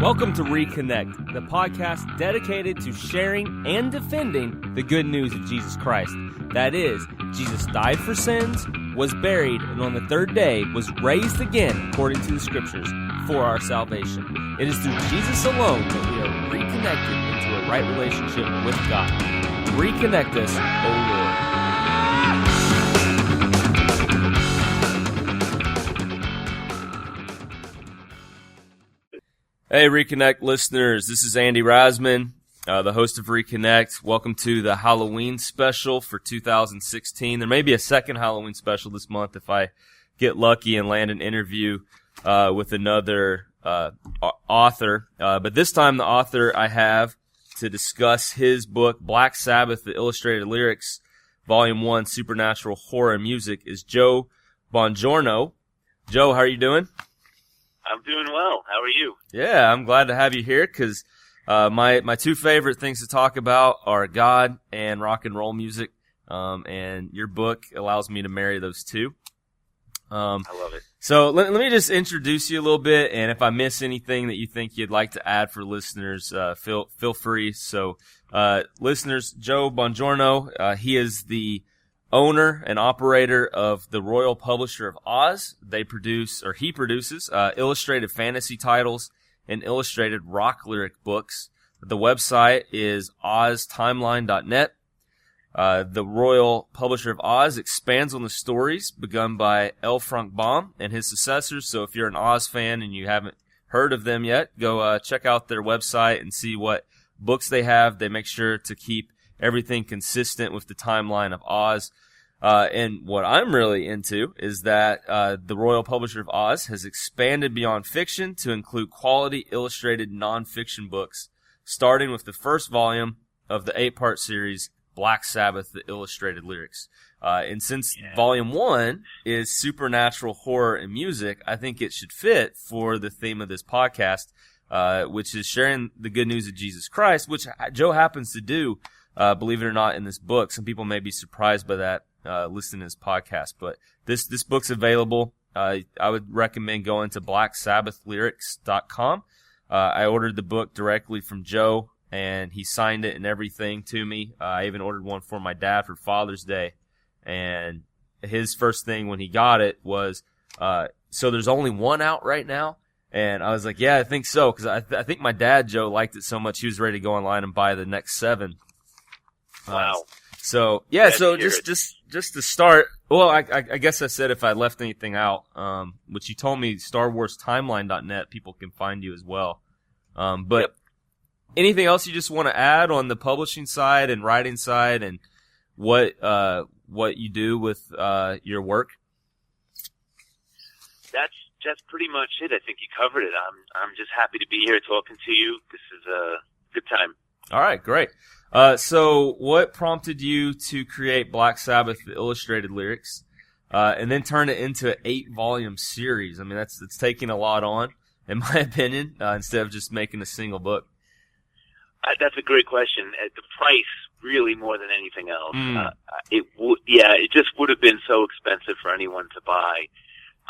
Welcome to Reconnect, the podcast dedicated to sharing and defending the good news of Jesus Christ. That is, Jesus died for sins, was buried, and on the third day was raised again, according to the Scriptures, for our salvation. It is through Jesus alone that we are reconnected into a right relationship with God. Reconnect us, O Lord. Hey, Reconnect listeners, this is Andy Rasman, the host of Reconnect. Welcome to the Halloween Special for 2016. There may be a second Halloween Special this month if I get lucky and land an interview with another author. But this time the author I have to discuss his book, Black Sabbath, The Illustrated Lyrics, Volume 1, Supernatural Horror Music, is Joe Bongiorno. Joe, how are you doing? I'm doing well. How are you? Yeah, I'm glad to have you here because my two favorite things to talk about are God and rock and roll music, and your book allows me to marry those two. I love it. So let me just introduce you a little bit, and if I miss anything that you think you'd like to add for listeners, feel free. So listeners, Joe Bongiorno, he is the owner and operator of the Royal Publisher of Oz. He produces illustrated fantasy titles and illustrated rock lyric books. The website is oztimeline.net. The Royal Publisher of Oz expands on the stories begun by L. Frank Baum and his successors. So if you're an Oz fan and you haven't heard of them yet, go check out their website and see what books they have. They make sure to keep everything consistent with the timeline of Oz. And what I'm really into is that the Royal Publisher of Oz has expanded beyond fiction to include quality illustrated nonfiction books, starting with the first volume of the 8-part series, Black Sabbath, The Illustrated Lyrics. And since Volume 1 is supernatural horror and music, I think it should fit for the theme of this podcast, which is sharing the good news of Jesus Christ, which Joe happens to do, believe it or not, in this book. Some people may be surprised by that listening to this podcast, but this book's available. I would recommend going to blacksabbathlyrics.com. I ordered the book directly from Joe, and he signed it and everything to me. I even ordered one for my dad for Father's Day, and his first thing when he got it was, so there's only one out right now? And I was like, yeah, I think so, because I think my dad, Joe, liked it so much he was ready to go online and buy the next 7. Wow. So yeah, so just to start, well, I guess I said if I left anything out, which you told me StarWarsTimeline.net, people can find you as well. But anything else you just want to add on the publishing side and writing side and what you do with your work? That's pretty much it. I think you covered it. I'm just happy to be here talking to you. This is a good time. All right, great. So what prompted you to create Black Sabbath, the Illustrated Lyrics, and then turn it into an 8-volume series? I mean, it's taking a lot on, in my opinion, instead of just making a single book. That's a great question. The price, really, more than anything else. It just would have been so expensive for anyone to buy.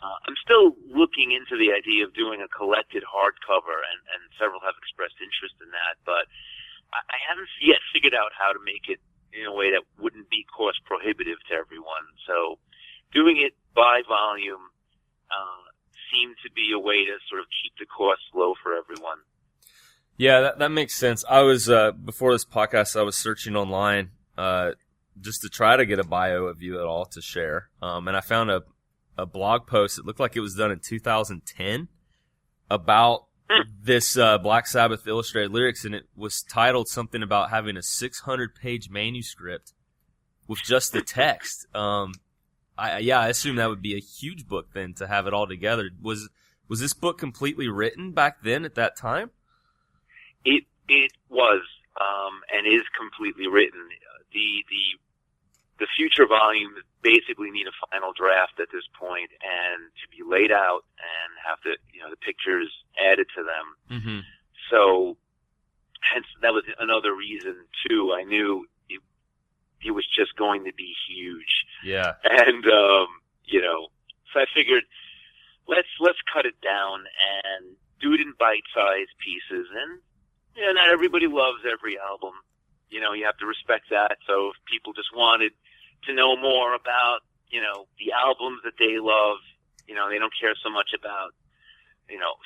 I'm still looking into the idea of doing a collected hardcover, and several have expressed interest in that, but I haven't yet figured out how to make it in a way that wouldn't be cost prohibitive to everyone. So doing it by volume seemed to be a way to sort of keep the costs low for everyone. Yeah, that makes sense. I was before this podcast, I was searching online just to try to get a bio of you at all to share, and I found a blog post that looked like it was done in 2010 about this Black Sabbath Illustrated Lyrics, and it was titled something about having a 600-page manuscript with just the text. I assume that would be a huge book then to have it all together. Was this book completely written back then at that time? It was and is completely written. The future volumes basically need a final draft at this point and to be laid out and have the pictures added to them. Mm-hmm. So hence that was another reason too. I knew it was just going to be huge. Yeah. And so I figured let's cut it down and do it in bite-sized pieces. And, not everybody loves every album. You have to respect that. So if people just wanted to know more about, the albums that they love, they don't care so much about,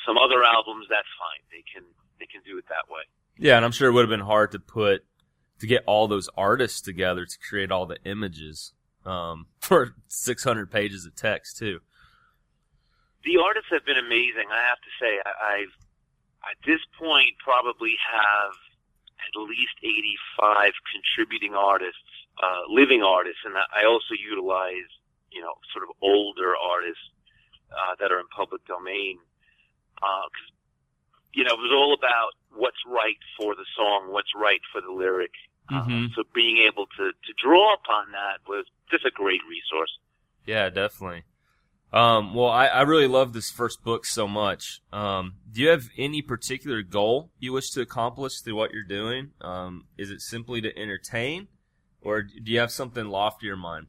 some other albums, that's fine. They can do it that way. Yeah, and I'm sure it would have been hard to get all those artists together to create all the images for 600 pages of text too. The artists have been amazing. I have to say, I've at this point probably have at least 85 contributing artists, living artists, and I also utilize, sort of older artists that are in public domain. 'Cause, it was all about what's right for the song, what's right for the lyric. So being able to draw upon that was just a great resource. Yeah, definitely. Well, I really love this first book so much. Do you have any particular goal you wish to accomplish through what you're doing? Is it simply to entertain, or do you have something loftier in mind?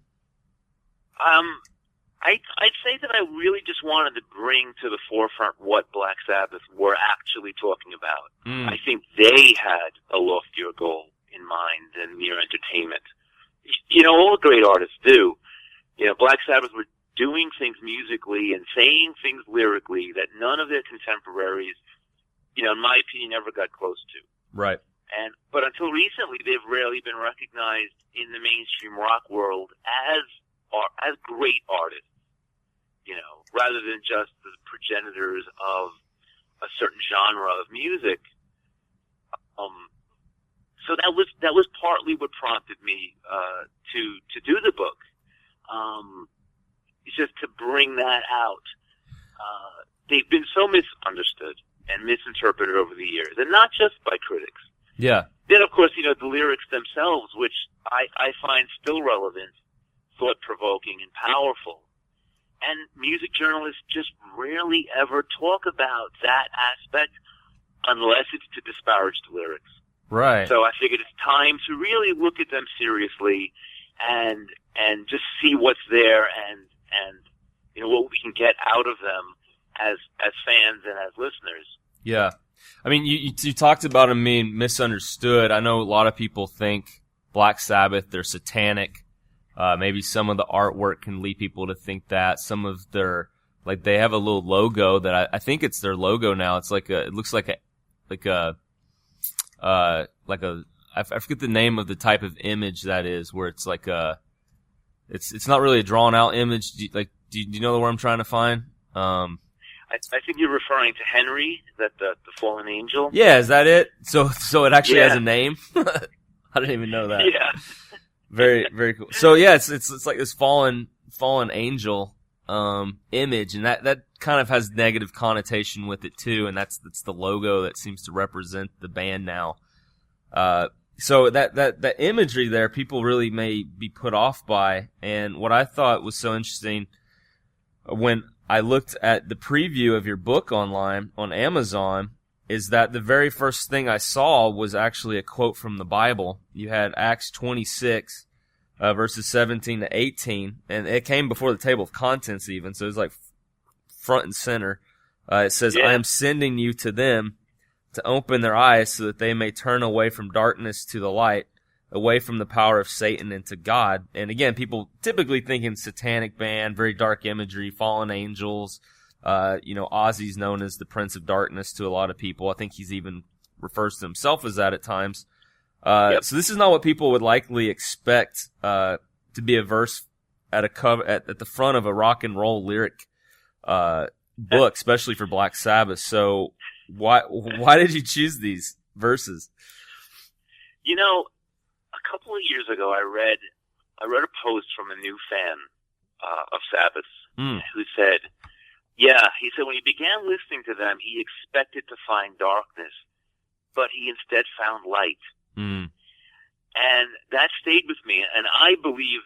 I'd say that I really just wanted to bring to the forefront what Black Sabbath were actually talking about. I think they had a loftier goal in mind than mere entertainment. All great artists do. Black Sabbath were doing things musically and saying things lyrically that none of their contemporaries, in my opinion, ever got close to. Right. But until recently, they've rarely been recognized in the mainstream rock world as great artists, rather than just the progenitors of a certain genre of music. So that was partly what prompted me to do the book. It's just to bring that out. They've been so misunderstood and misinterpreted over the years, and not just by critics. Yeah. Then, of course, the lyrics themselves, which I find still relevant, thought-provoking, and powerful. And music journalists just rarely ever talk about that aspect unless it's to disparage the lyrics. Right. So I figured it's time to really look at them seriously and just see what's there and what we can get out of them as fans and as listeners. Yeah. I mean, you talked about them being misunderstood. I know a lot of people think Black Sabbath, they're satanic. Maybe some of the artwork can lead people to think that. Some of their, they have a little logo that I think it's their logo now. It's it looks like a I forget the name of the type of image that is, where it's it's not really a drawn out image. Do you know where I'm trying to find? I think you're referring to Henry, the fallen angel. Yeah, is that it? So it actually has a name? I didn't even know that. Yeah. Very, very cool. So yeah, it's like this fallen angel image, and that kind of has negative connotation with it too, and that's the logo that seems to represent the band now. So that imagery there, people really may be put off by. And what I thought was so interesting when I looked at the preview of your book online on Amazon is that the very first thing I saw was actually a quote from the Bible. You had Acts 26, verses 17 to 18, and it came before the table of contents even, so it was front and center. It says, I am sending you to them to open their eyes so that they may turn away from darkness to the light, away from the power of Satan into God. And again, people typically thinking satanic band, very dark imagery, fallen angels. Ozzy's known as the Prince of Darkness to a lot of people. I think he's even refers to himself as that at times. So this is not what people would likely expect to be a verse at a cover at the front of a rock and roll lyric book, especially for Black Sabbath. So why did you choose these verses? A couple of years ago, I read a post from a new fan of Sabbath who said, he said when he began listening to them, he expected to find darkness, but he instead found light. And that stayed with me. And I believe,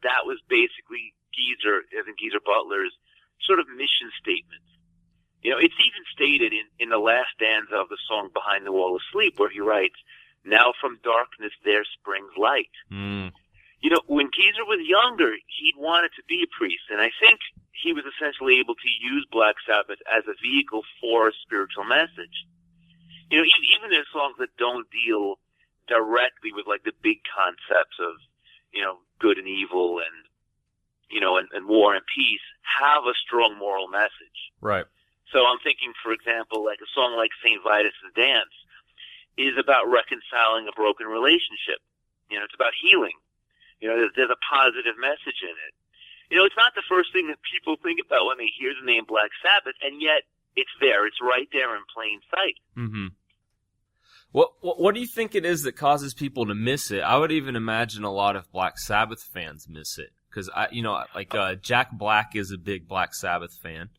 that was basically Geezer Butler's sort of mission statement. It's even stated in the last stanza of the song Behind the Wall of Sleep, where he writes, now from darkness there springs light. When Geezer was younger, he'd wanted to be a priest, and I think he was essentially able to use Black Sabbath as a vehicle for a spiritual message. You know, even their songs that don't deal directly with like the big concepts of, you know, good and evil and, you know, and war and peace have a strong moral message. Right. So I'm thinking, for example, like a song like St. Vitus's Dance is about reconciling a broken relationship. You know, it's about healing. You know, there's a positive message in it. You know, it's not the first thing that people think about when they hear the name Black Sabbath, and yet it's there. It's right there in plain sight. Mm-hmm. What do you think it is that causes people to miss it? I would even imagine a lot of Black Sabbath fans miss it. Because, Jack Black is a big Black Sabbath fan.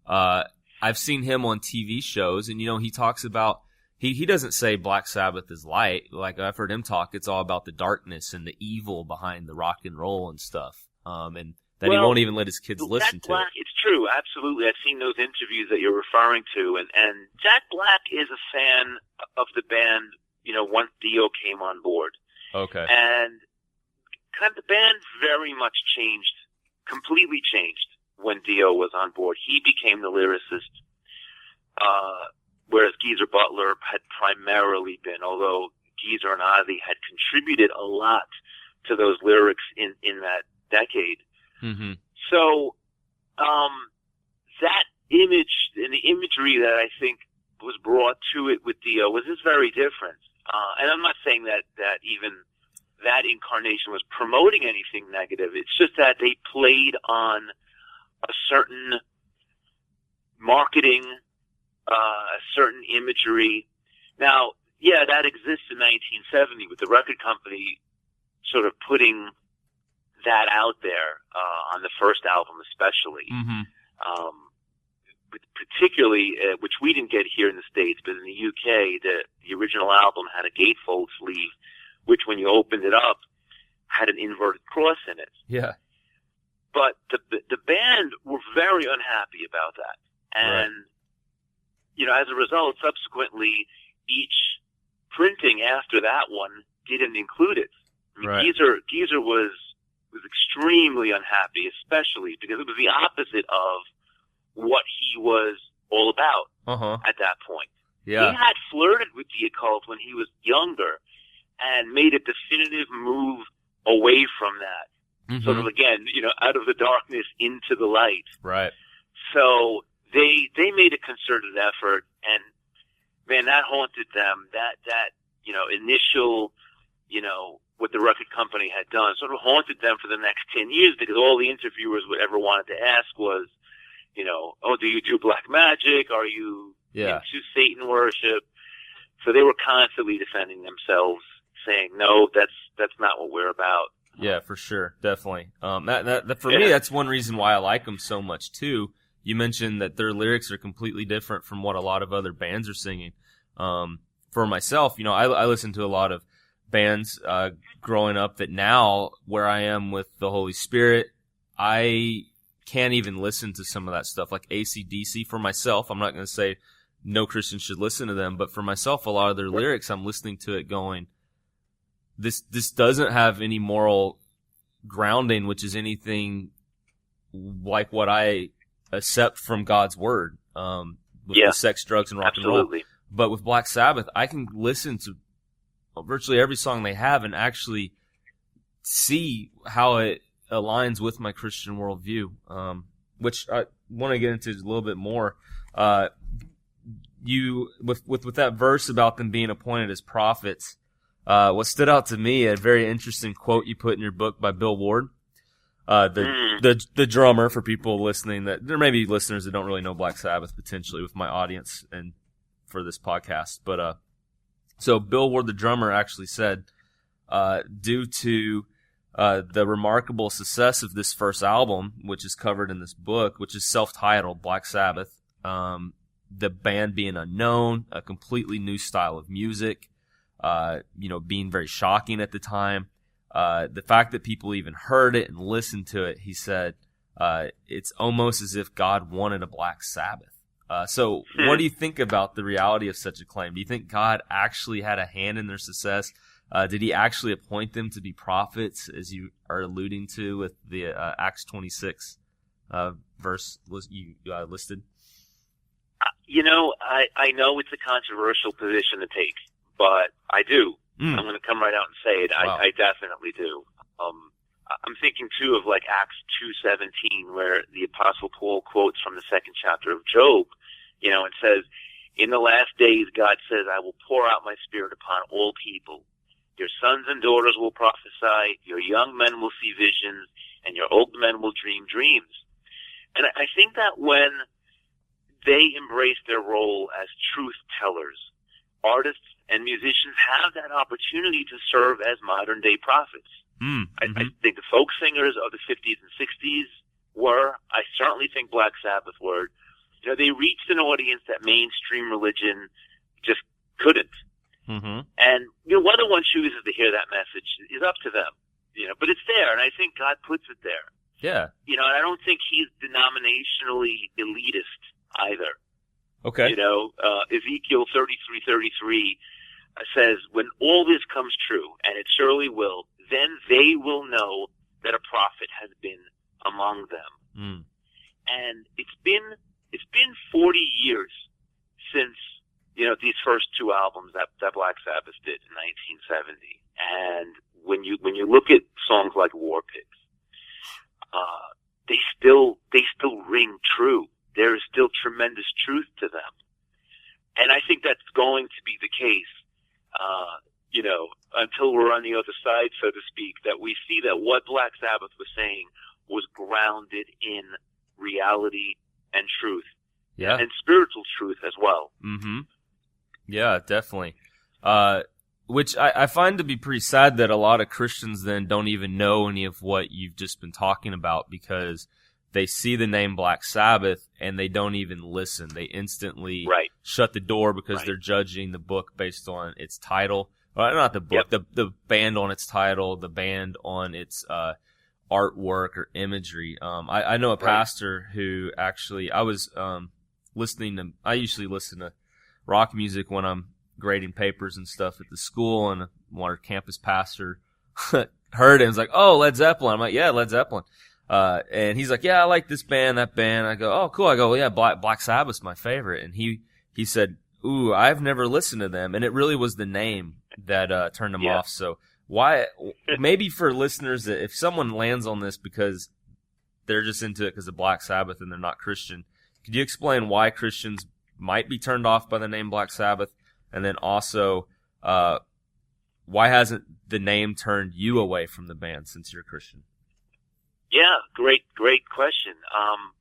I've seen him on TV shows, and, you know, he talks about, he doesn't say Black Sabbath is light. Like, I've heard him talk, it's all about the darkness and the evil behind the rock and roll and stuff. And that he won't even let his kids listen to it. It's true, absolutely. I've seen those interviews that you're referring to, and Jack Black is a fan of the band, you know, once Dio came on board. Okay. And kind of the band very much changed, completely changed when Dio was on board. He became the lyricist, whereas Geezer Butler had primarily been, although Geezer and Ozzy had contributed a lot to those lyrics in that decade. Mm-hmm. So, that image and the imagery that I think was brought to it with Dio was just very different. And I'm not saying that even that incarnation was promoting anything negative. It's just that they played on a certain marketing, a certain imagery. Now, yeah, that exists in 1970 with the record company sort of putting that out there on the first album especially. Mm-hmm. Particularly, which we didn't get here in the States, but in the UK, the original album had a gatefold sleeve, which when you opened it up, had an inverted cross in it. Yeah. But the band were very unhappy about that. And, you know, as a result, subsequently, each printing after that one didn't include it. I mean, Geezer was extremely unhappy, especially because it was the opposite of what he was all about at that point. Yeah. He had flirted with the occult when he was younger and made a definitive move away from that. Mm-hmm. Sort of, again, you know, out of the darkness into the light. Right. So they made a concerted effort, and, man, that haunted them. That you know, initial, you know, what the record company had done sort of haunted them for the next 10 years, because all the interviewers would ever wanted to ask was, you know, oh, do you do black magic? Are you into Satan worship? So they were constantly defending themselves, saying, no, that's not what we're about. Yeah, for sure. Definitely. That for me, that's one reason why I like them so much too. You mentioned that their lyrics are completely different from what a lot of other bands are singing. For myself, you know, I listen to a lot of bands growing up that now, where I am with the Holy Spirit, I can't even listen to some of that stuff, like AC/DC. For myself, I'm not going to say no Christian should listen to them, but for myself, a lot of their lyrics, I'm listening to it going, this doesn't have any moral grounding, which is anything like what I accept from God's word, with the sex, drugs, and rock and roll. But with Black Sabbath, I can listen to virtually every song they have and actually see how it aligns with my Christian worldview, which I want to get into a little bit more. With that verse about them being appointed as prophets, what stood out to me, a very interesting quote you put in your book by Bill Ward, the drummer, for people listening, that there may be listeners that don't really know Black Sabbath potentially with my audience and for this podcast, but so Bill Ward, the drummer, actually said, due to the remarkable success of this first album, which is covered in this book, which is self-titled Black Sabbath, the band being unknown, a completely new style of music, you know, being very shocking at the time, the fact that people even heard it and listened to it, he said, it's almost as if God wanted a Black Sabbath. So what do you think about the reality of such a claim? Do you think God actually had a hand in their success? Did he actually appoint them to be prophets, as you are alluding to with the Acts 26 verse you listed? I know it's a controversial position to take, but I do. I'm going to come right out and say it. Wow. I definitely do. I'm thinking too of like Acts 2:17, where the Apostle Paul quotes from the 2nd chapter of Job. It says, "In the last days, God says, I will pour out my Spirit upon all people. Your sons and daughters will prophesy, your young men will see visions, and your old men will dream dreams." And I think that when they embrace their role as truth tellers, artists and musicians have that opportunity to serve as modern day prophets. I think the folk singers of the 50s and 60s were. I certainly think Black Sabbath were. They reached an audience that mainstream religion just couldn't. And whether one chooses to hear that message is up to them. But it's there, and I think God puts it there. Yeah. And I don't think he's denominationally elitist either. Okay. Ezekiel 33:33 says, "When all this comes true, and it surely will, then they will know that a prophet has been among them." And it's been 40 years since these first two albums that Black Sabbath did in 1970. And when you look at songs like War Pigs, they still ring true. There is still tremendous truth to them. And I think that's going to be the case, until we're on the other side, so to speak, that we see that what Black Sabbath was saying was grounded in reality and truth. Yeah. And spiritual truth as well. Yeah, definitely. Which I find to be pretty sad that a lot of Christians then don't even know any of what you've just been talking about, because they see the name Black Sabbath and they don't even listen. They instantly shut the door because they're judging the book based on its title. Well, not the book, the band on its title, the band on its artwork or imagery. I know a pastor who actually, I was I usually listen to rock music when I'm grading papers and stuff at the school, and our campus pastor heard it and was like, "Oh, Led Zeppelin." I'm like, "Yeah, Led Zeppelin." And he's like, "Yeah, I like this band, that band." I go, "Oh, cool." I go, "Yeah, Black Sabbath's my favorite." And he said, "Ooh, I've never listened to them." And it really was the name that turned them off. So why, maybe for listeners, if someone lands on this because they're just into it because of Black Sabbath and they're not Christian, could you explain why Christians might be turned off by the name Black Sabbath? And then also, why hasn't the name turned you away from the band since you're a Christian? Yeah, great question.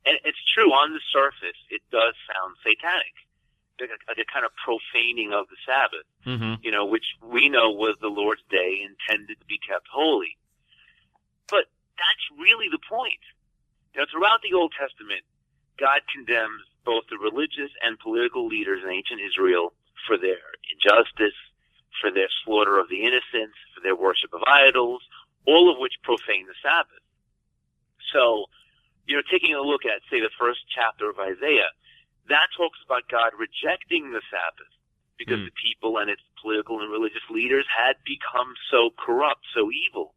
And it's true, on the surface, it does sound satanic. Like a kind of profaning of the Sabbath, which we know was the Lord's day intended to be kept holy. But that's really the point. Throughout the Old Testament, God condemns both the religious and political leaders in ancient Israel for their injustice, for their slaughter of the innocents, for their worship of idols, all of which profane the Sabbath. So, taking a look at, say, the first chapter of Isaiah, that talks about God rejecting the Sabbath because the people and its political and religious leaders had become so corrupt, so evil.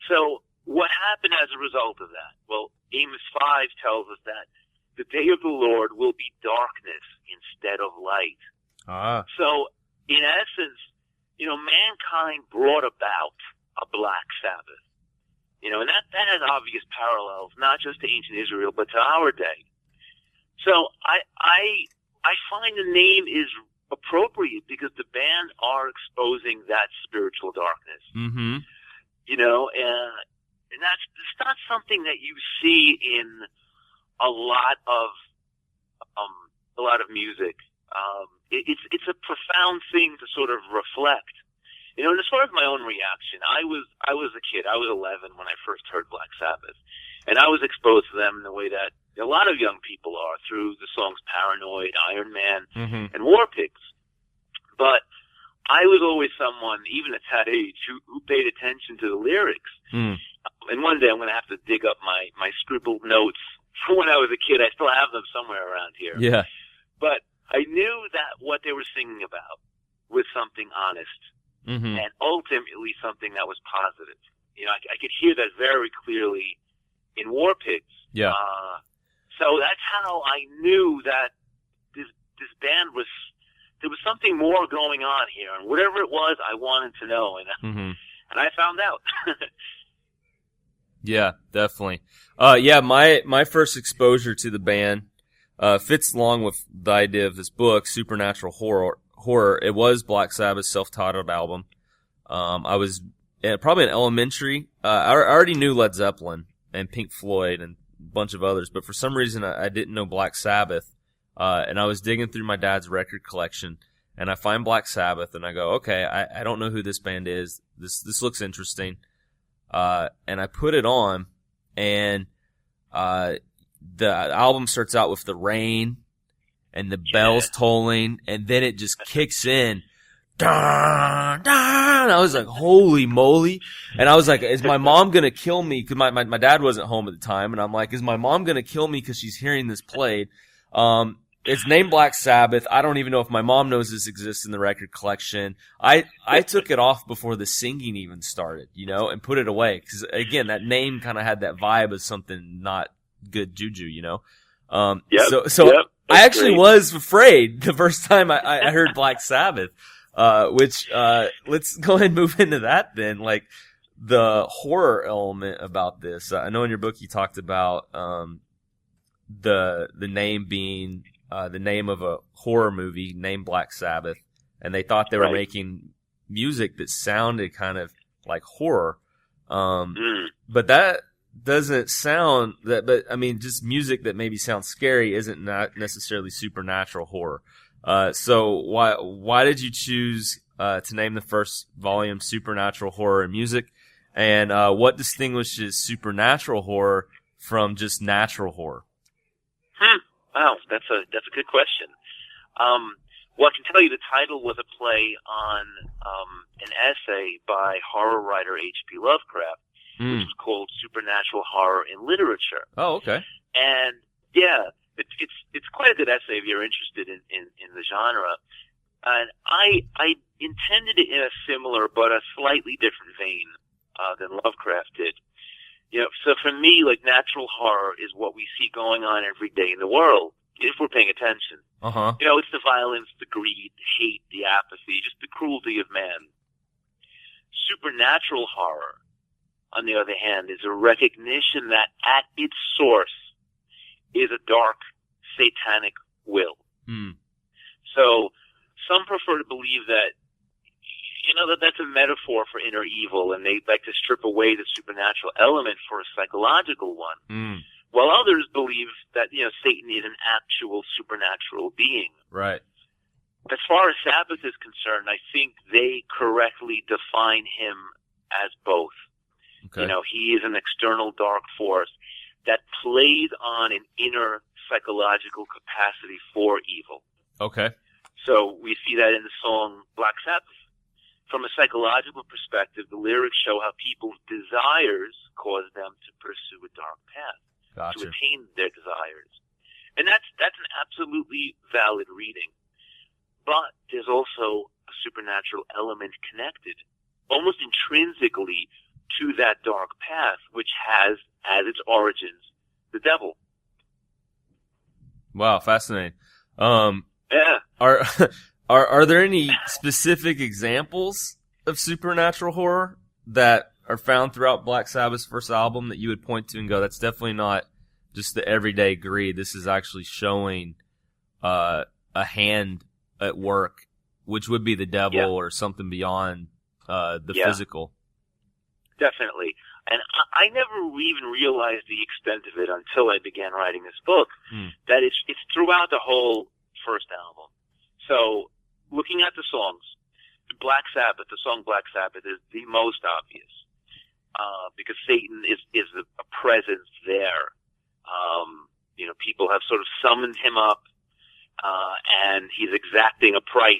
So what happened as a result of that? Well, Amos 5 tells us that the day of the Lord will be darkness instead of light. So, in essence, mankind brought about a Black Sabbath. And that has obvious parallels, not just to ancient Israel, but to our day. So I find the name is appropriate because the band are exposing that spiritual darkness. And it's not something that you see in a lot of music. It's a profound thing to sort of reflect. And as far as my own reaction, I was a kid. I was 11 when I first heard Black Sabbath, and I was exposed to them in the way that a lot of young people are, through the songs Paranoid, Iron Man, and War Pigs. But I was always someone, even at that age, who paid attention to the lyrics. And one day I'm going to have to dig up my scribbled notes from when I was a kid. I still have them somewhere around here. Yeah. But I knew that what they were singing about was something honest, and ultimately something that was positive. I could hear that very clearly in War Pigs. Yeah. So that's how I knew that this band was, there was something more going on here, and whatever it was, I wanted to know, and I found out. Yeah, definitely. Yeah, my first exposure to the band fits along with the idea of this book, Supernatural Horror. It was Black Sabbath's self-titled album. I was probably in elementary. I already knew Led Zeppelin and Pink Floyd and a bunch of others, but for some reason I didn't know Black Sabbath. And I was digging through my dad's record collection, and I find Black Sabbath, and I go, okay, I don't know who this band is. This looks interesting. And I put it on, and the album starts out with the rain and the bells tolling, and then it just kicks in. Dun, dun, and I was like, holy moly. And I was like, is my mom going to kill me? Because my dad wasn't home at the time, and I'm like, is my mom going to kill me because she's hearing this played? It's named Black Sabbath. I don't even know if my mom knows this exists in the record collection. I took it off before the singing even started, and put it away. Because, again, that name kind of had that vibe of something not good juju, So I actually was afraid the first time I heard Black Sabbath, which let's go ahead and move into that then. Like, the horror element about this. I know in your book you talked about the name being the name of a horror movie named Black Sabbath, and they thought they were making music that sounded kind of like horror. But that doesn't sound that. But I mean, just music that maybe sounds scary isn't not necessarily supernatural horror. So why did you choose to name the first volume Supernatural Horror and Music? And what distinguishes supernatural horror from just natural horror? Wow, that's a good question. Well, I can tell you the title was a play on an essay by horror writer H.P. Lovecraft, which was called Supernatural Horror in Literature. Oh, okay. And yeah, it's quite a good essay if you're interested in the genre. And I intended it in a similar but a slightly different vein than Lovecraft did. So for me, like, natural horror is what we see going on every day in the world, if we're paying attention. It's the violence, the greed, the hate, the apathy, just the cruelty of man. Supernatural horror, on the other hand, is a recognition that at its source is a dark, satanic will. So some prefer to believe that that's a metaphor for inner evil, and they like to strip away the supernatural element for a psychological one. While others believe that, Satan is an actual supernatural being. Right. As far as Sabbath is concerned, I think they correctly define him as both. Okay. He is an external dark force that plays on an inner psychological capacity for evil. Okay. So we see that in the song Black Sabbath. From a psychological perspective, the lyrics show how people's desires cause them to pursue a dark path, to attain their desires. And that's an absolutely valid reading. But there's also a supernatural element connected, almost intrinsically, to that dark path, which has as its origins the devil. Wow, fascinating. Yeah. Are there any specific examples of supernatural horror that are found throughout Black Sabbath's first album that you would point to and go, that's definitely not just the everyday greed. This is actually showing a hand at work, which would be the devil or something beyond the physical. Definitely. And I never even realized the extent of it until I began writing this book, that it's throughout the whole first album. So, looking at the songs, the song Black Sabbath is the most obvious, because Satan is a presence there. People have sort of summoned him up, and he's exacting a price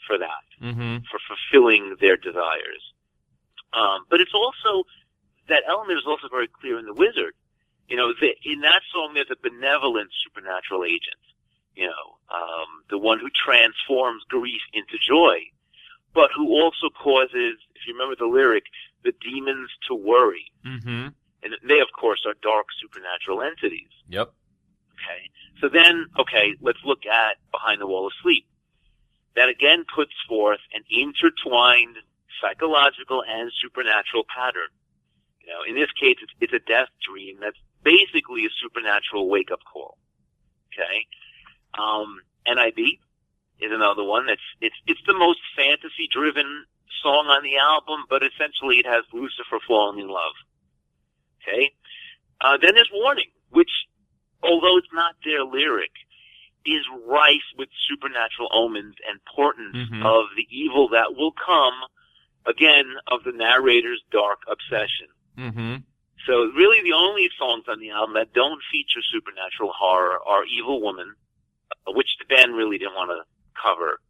for that, for fulfilling their desires. But it's also, that element is also very clear in The Wizard. In that song there's a benevolent supernatural agent. The one who transforms grief into joy, but who also causes, if you remember the lyric, the demons to worry. And they, of course, are dark supernatural entities. Yep. Okay. So then, let's look at Behind the Wall of Sleep. That again puts forth an intertwined psychological and supernatural pattern. You know, in this case, it's a death dream that's basically a supernatural wake-up call. Okay. NIB is another one it's the most fantasy-driven song on the album, but essentially it has Lucifer falling in love. Okay. Then there's Warning, which, although it's not their lyric, is rife with supernatural omens and portents of the evil that will come, again, of the narrator's dark obsession. So really the only songs on the album that don't feature supernatural horror are Evil Woman, which the band really didn't want to cover.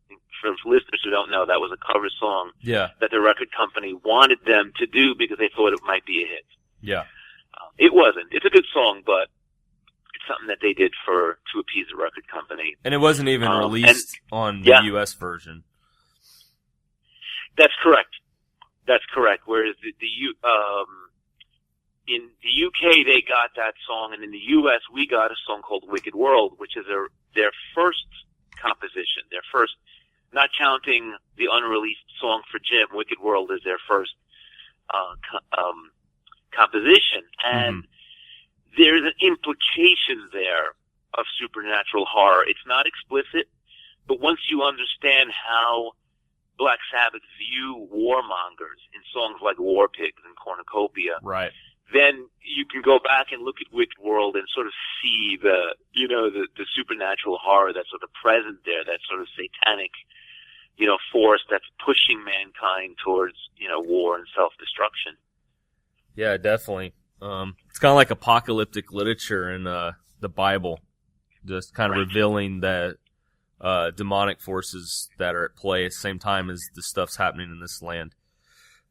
For listeners who don't know, that was a cover song that the record company wanted them to do because they thought it might be a hit. Yeah. It wasn't. It's a good song, but it's something that they did to appease the record company. And it wasn't even released on the U.S. version. That's correct. Whereas in the UK, they got that song, and in the US, we got a song called Wicked World, which is their first composition, not counting the unreleased song for Jim. Wicked World is their first composition, and there's an implication there of supernatural horror. It's not explicit, but once you understand how Black Sabbath view warmongers in songs like War Pigs and Cornucopia, right, then you can go back and look at Wicked World and sort of see the supernatural horror that's sort of present there, that sort of satanic, force that's pushing mankind towards, war and self-destruction. Yeah, definitely. It's kind of like apocalyptic literature in the Bible, just kind of revealing that demonic forces that are at play at the same time as the stuff's happening in this land.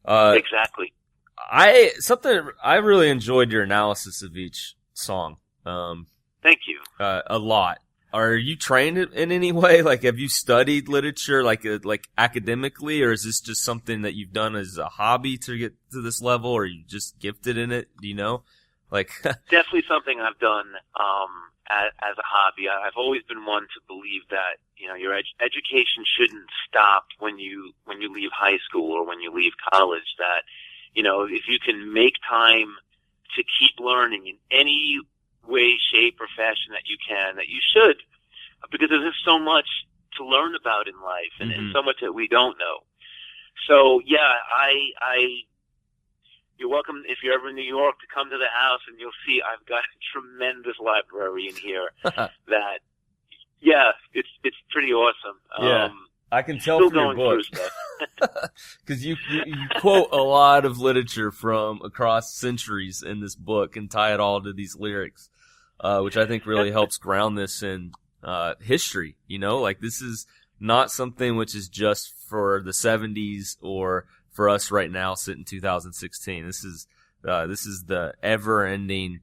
Exactly. I really enjoyed your analysis of each song. Thank you. A lot. Are you trained in any way? Like, have you studied literature, like academically, or is this just something that you've done as a hobby to get to this level, or are you just gifted in it? Do you know? Like, definitely something I've done as a hobby. I've always been one to believe that your education shouldn't stop when you leave high school or when you leave college. That if you can make time to keep learning in any way, shape, or fashion that you can, that you should, because there's just so much to learn about in life and so much that we don't know. So yeah, you're welcome if you're ever in New York to come to the house, and you'll see I've got a tremendous library in here that, it's pretty awesome. Yeah. I can tell from your book, because you quote a lot of literature from across centuries in this book and tie it all to these lyrics, which I think really helps ground this in history. Like, this is not something which is just for the 70s or for us right now, sitting in 2016. This is the ever-ending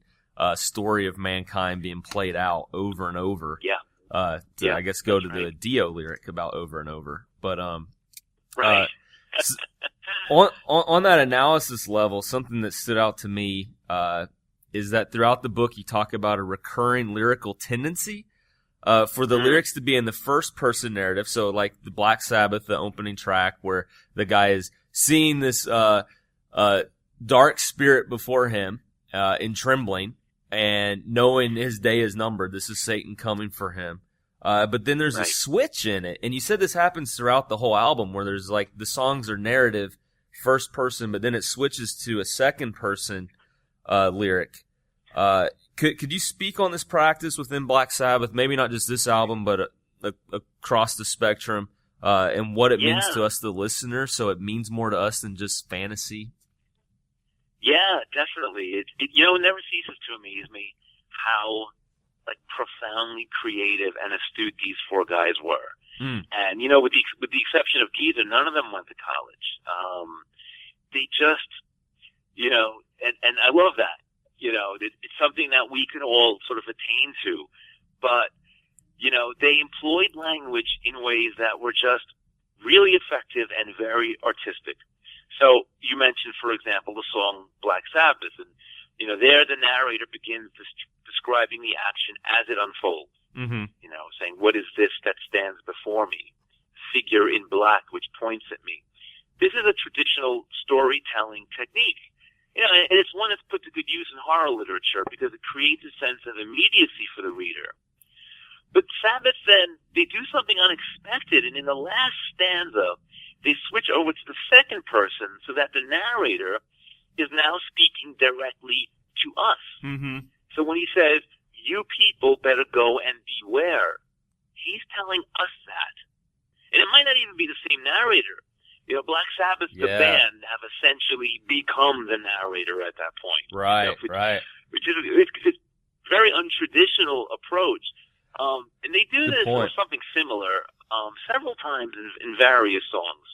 story of mankind being played out over and over. Yeah. I guess go to the Dio lyric about over and over. But right. On that analysis level, something that stood out to me is that throughout the book you talk about a recurring lyrical tendency for the lyrics to be in the first person narrative. So like the Black Sabbath, the opening track, where the guy is seeing this dark spirit before him in trembling, and knowing his day is numbered. This is Satan coming for him. But then there's a switch in it. And you said this happens throughout the whole album, where there's like the songs are narrative, first person, but then it switches to a second person lyric. Could you speak on this practice within Black Sabbath? Maybe not just this album, but across the spectrum, and what it means to us, the listener, so it means more to us than just fantasy. Yeah, definitely. It never ceases to amaze me how profoundly creative and astute these four guys were. And with the exception of Geezer, none of them went to college. They just, and I love that. It's something that we can all sort of attain to, but they employed language in ways that were just really effective and very artistic. So you mentioned, for example, the song Black Sabbath, and There the narrator begins describing the action as it unfolds. Mm-hmm. Saying, what is this that stands before me? Figure in black which points at me. This is a traditional storytelling technique. And it's one that's put to good use in horror literature because it creates a sense of immediacy for the reader. But Sabbath then, they do something unexpected, and in the last stanza, they switch over to the second person so that the narrator is now speaking directly to us. Mm-hmm. So when he says, you people better go and beware, he's telling us that. And it might not even be the same narrator. Black Sabbath, the band, have essentially become the narrator at that point. Right, right. Which is it's a very untraditional approach. And they do this or something similar several times in various songs.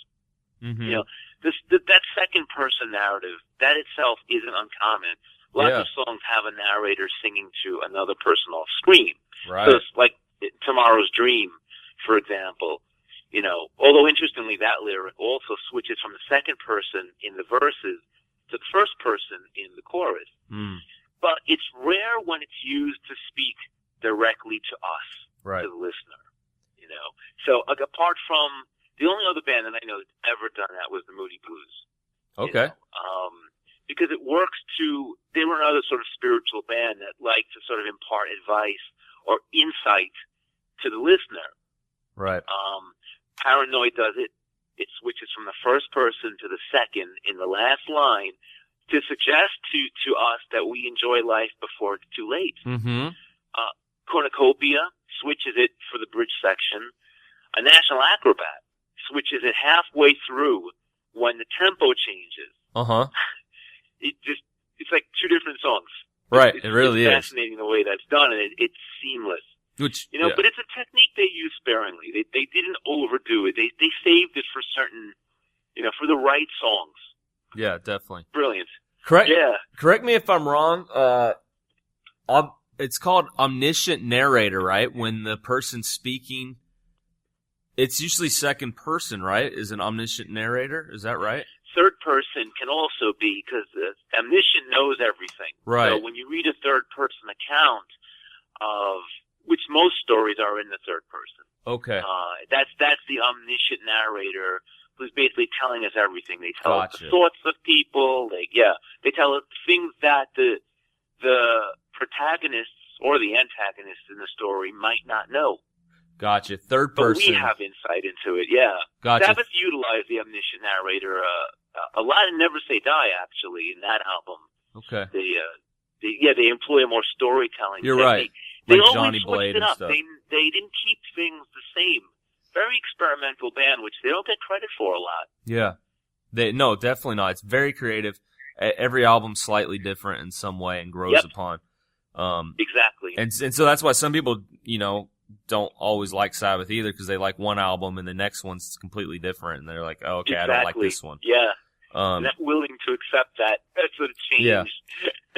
Mm-hmm. That second person narrative, that itself isn't uncommon. Lots of songs have a narrator singing to another person off screen. Right. So it's like Tomorrow's Dream, for example. Although interestingly, that lyric also switches from the second person in the verses to the first person in the chorus. Mm. But it's rare when it's used to speak directly to us, right, to the listener. So apart from the only other band that I know that's ever done that was the Moody Blues. Okay. Because it works they were another sort of spiritual band that liked to sort of impart advice or insight to the listener. Right. Paranoid does it. It switches from the first person to the second in the last line to suggest to us that we enjoy life before it's too late. Mm-hmm. Cornucopia switches it for the bridge section. A National Acrobat switches it halfway through when the tempo changes. Uh-huh. It's like two different songs. Right, it really is. It's fascinating the way that's done, and it's seamless. But it's a technique they use sparingly. They didn't overdo it. They saved it for certain, for the right songs. Yeah, definitely. Brilliant. Correct me if I'm wrong. It's called omniscient narrator, right? When the person's speaking, it's usually second person, right? Is an omniscient narrator? Is that right? Third person can also be, because the omniscient knows everything. Right. So when you read a third person account of, which most stories are in the third person. Okay. That's the omniscient narrator who's basically telling us everything. They tell us the thoughts of people. They tell us things that the protagonists or the antagonists in the story might not know. Gotcha. Third person. But we have insight into it, yeah. Gotcha. Sabbath utilized the omniscient narrator a lot in Never Say Die, actually, in that album. Okay. They employ a more storytelling You're technique. right. Like They always Johnny Blade switched it and up. stuff. They didn't keep things the same. Very experimental band, which they don't get credit for a lot. Yeah. No, definitely not. It's very creative. Every album's slightly different in some way and grows upon. Exactly. And so that's why some people, don't always like Sabbath either, because they like one album and the next one's completely different, and they're like, oh, okay, exactly. I don't like this one. Yeah. Not willing to accept that. That's what changed. Yeah.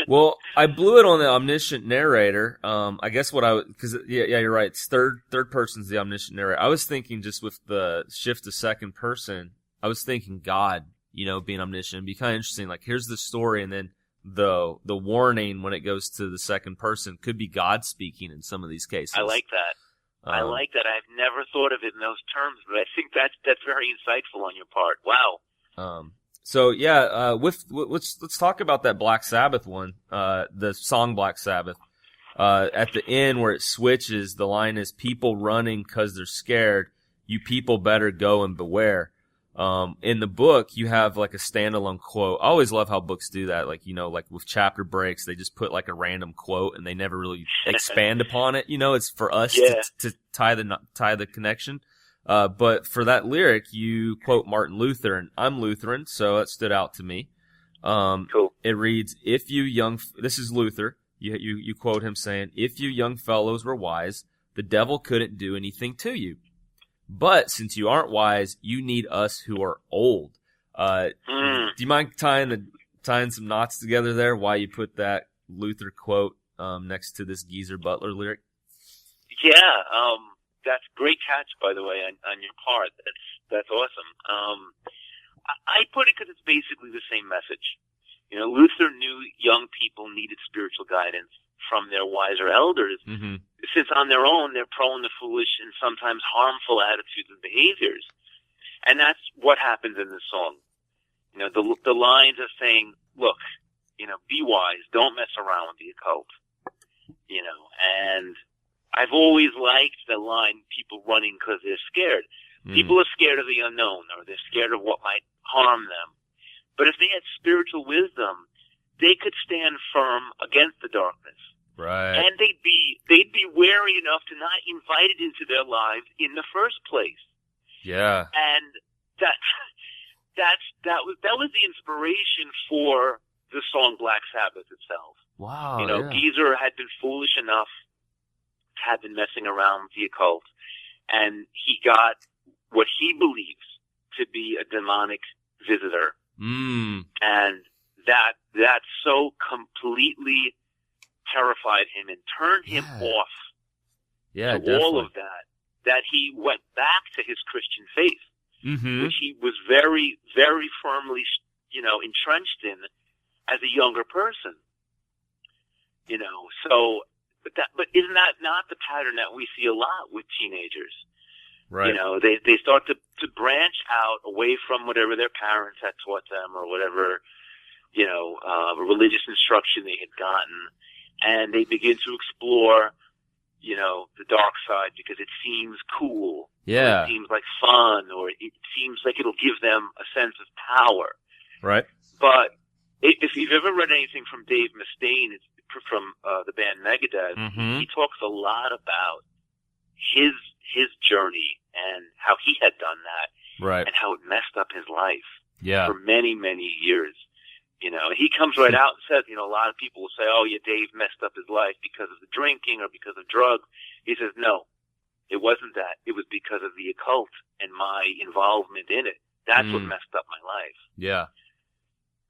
Well, I blew it on the omniscient narrator. I guess because you're right. It's third person's the omniscient narrator. I was thinking just with the shift to second person, I was thinking God, being omniscient. It'd be kind of interesting. Like, here's the story, and then the warning when it goes to the second person could be God speaking in some of these cases. I like that. I've never thought of it in those terms, but I think that's very insightful on your part. Wow. So let's talk about that Black Sabbath one, the song Black Sabbath. At the end where it switches, the line is "People running 'cause they're scared. You people better go and beware." In the book, you have like a standalone quote. I always love how books do that. Like, like with chapter breaks, they just put like a random quote and they never really expand upon it. It's for us to tie the connection. But for that lyric, you quote Martin Luther, and I'm Lutheran, so that stood out to me. Cool. It reads, this is Luther. You quote him saying, "If you young fellows were wise, the devil couldn't do anything to you. But since you aren't wise, you need us who are old." Do you mind tying some knots together there? Why you put that Luther quote next to this Geezer Butler lyric? Yeah, that's a great catch, by the way, on your part. That's awesome. I put it because it's basically the same message. You know, Luther knew young people needed spiritual guidance from their wiser elders, since on their own they're prone to foolish and sometimes harmful attitudes and behaviors. And that's what happens in this song. You know, the lines are saying, look, you know, be wise, don't mess around with the occult. You know, and I've always liked the line, people running because they're scared. People are scared of the unknown, or they're scared of what might harm them. But if they had spiritual wisdom, they could stand firm against the darkness. Right. And they'd be wary enough to not invite it into their lives in the first place. Yeah. And that was the inspiration for the song Black Sabbath itself. Wow. You know, Geezer had been foolish enough, had been messing around with the occult, and he got what he believes to be a demonic visitor. And that so completely terrified him and turned him off to all of that he went back to his Christian faith, which he was very, very firmly, you know, entrenched in as a younger person. You know, so, but isn't that not the pattern that we see a lot with teenagers? Right. You know, they start to branch out away from whatever their parents had taught them or whatever, you know, religious instruction they had gotten, and they begin to explore, you know, the dark side because it seems cool. Yeah. Or it seems like fun, or it seems like it'll give them a sense of power. Right. But if you've ever read anything from Dave Mustaine, it's from the band Megadeth, he talks a lot about his journey and how he had done that, right, and how it messed up his life for many, many years. You know, and he comes right out and says, you know, a lot of people will say, oh, yeah, Dave messed up his life because of the drinking or because of drugs. He says, no, it wasn't that. It was because of the occult and my involvement in it. That's what messed up my life. Yeah.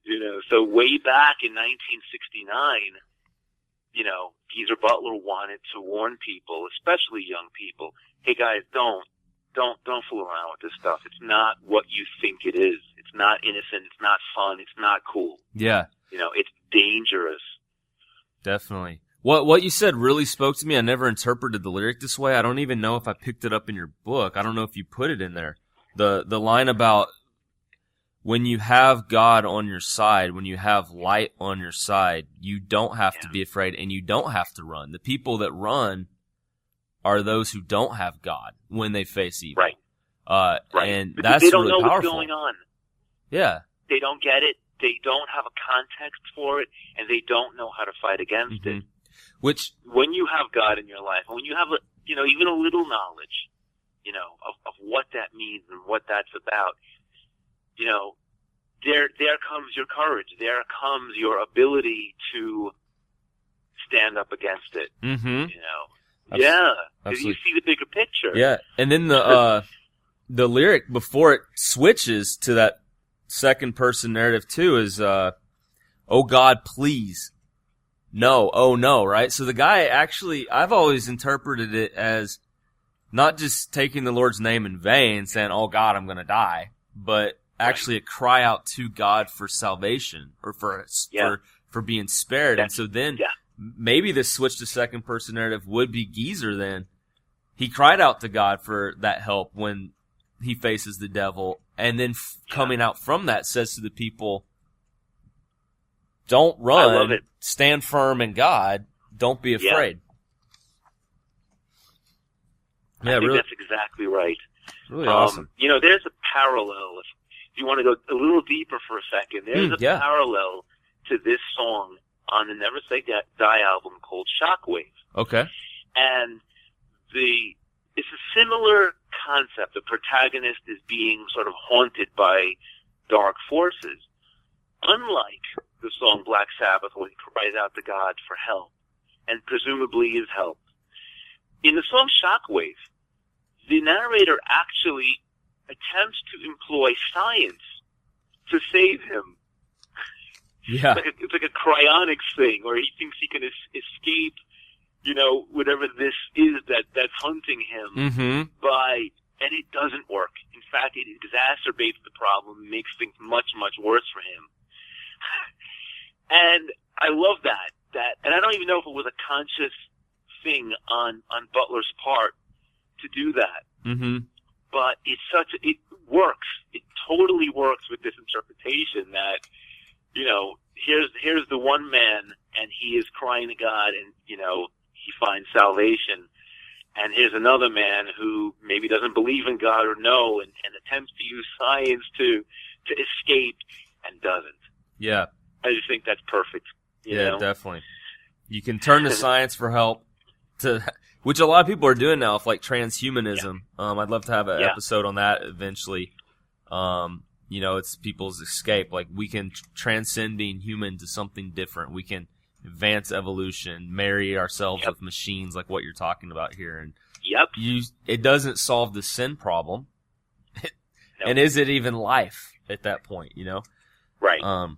You know, so way back in 1969, you know, Geezer Butler wanted to warn people, especially young people, hey guys, don't fool around with this stuff. It's not what you think it is. It's not innocent. It's not fun. It's not cool. Yeah. You know, it's dangerous. Definitely. What you said really spoke to me. I never interpreted the lyric this way. I don't even know if I picked it up in your book. I don't know if you put it in there. The line about when you have God on your side, when you have light on your side, you don't have to be afraid and you don't have to run. The people that run are those who don't have God when they face evil. Right. Right. And because that's they don't really know powerful. What's going on. Yeah. They don't get it. They don't have a context for it, and they don't know how to fight against it. Which, when you have God in your life, when you have, you know, even a little knowledge, you know, of what that means and what that's about, you know, there comes your courage. There comes your ability to stand up against it. You know. Yeah, because you see the bigger picture. Yeah, and then the lyric before it switches to that second person narrative too is, "Oh God, please, no, oh no," right? So the guy actually, I've always interpreted it as not just taking the Lord's name in vain, saying, "Oh God, I'm going to die," but actually a cry out to God for salvation or for being spared. And so then. Maybe this switch to second person narrative would be Geezer then. He cried out to God for that help when he faces the devil, and then coming out from that says to the people, don't run, stand firm in God, don't be afraid. I think that's exactly right. Really awesome. You know, there's a parallel, if you want to go a little deeper for a second, there's a parallel to this song on the Never Say Die album called Shockwave. Okay. And it's a similar concept. The protagonist is being sort of haunted by dark forces. Unlike the song Black Sabbath, where he cries out to God for help, and presumably is helped. In the song Shockwave, the narrator actually attempts to employ science to save him. Yeah. It's like a cryonics thing where he thinks he can escape, you know, whatever this is that's hunting him and it doesn't work. In fact, it exacerbates the problem, makes things much, much worse for him. And I love that, and I don't even know if it was a conscious thing on Butler's part to do that. Mm-hmm. But it works. It totally works with this interpretation that, here's the one man, and he is crying to God, and, he finds salvation. And here's another man who maybe doesn't believe in God or know, and attempts to use science to escape and doesn't. Yeah. I just think that's perfect. You know? Definitely. You can turn to science for help, which a lot of people are doing now with like transhumanism. Yeah. I'd love to have an episode on that eventually. It's people's escape. Like we can transcend being human to something different. We can advance evolution, marry ourselves with machines, like what you're talking about here. And it doesn't solve the sin problem. And is it even life at that point? Right. All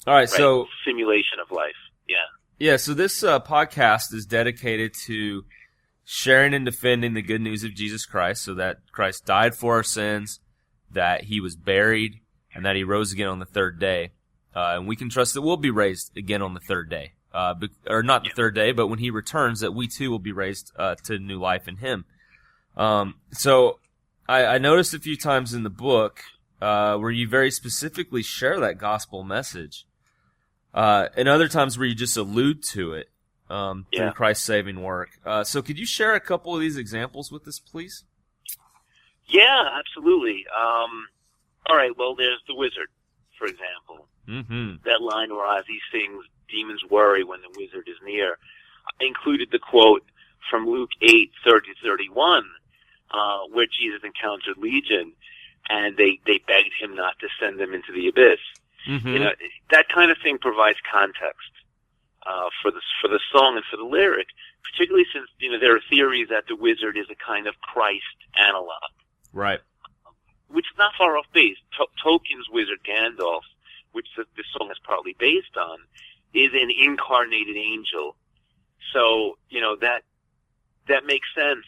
right. So simulation of life. Yeah. Yeah. So this podcast is dedicated to sharing and defending the good news of Jesus Christ, so that Christ died for our sins, that he was buried, and that he rose again on the third day. And we can trust that we'll be raised again on the third day. Or not the third day, but when he returns, that we too will be raised to new life in him. So I noticed a few times in the book where you very specifically share that gospel message. And other times where you just allude to it through Christ's saving work. So could you share a couple of these examples with us, please? Yeah, absolutely. All right, well, there's the wizard, for example. Mm-hmm. That line where as he sings, demons worry when the wizard is near. I included the quote from Luke 8:30-31, where Jesus encountered Legion, and they begged him not to send them into the abyss. Mm-hmm. That kind of thing provides context for the song and for the lyric, particularly since there are theories that the wizard is a kind of Christ analog, right? Which is not far off base. Tolkien's wizard Gandalf, which this song is partly based on, is an incarnated angel. So that makes sense,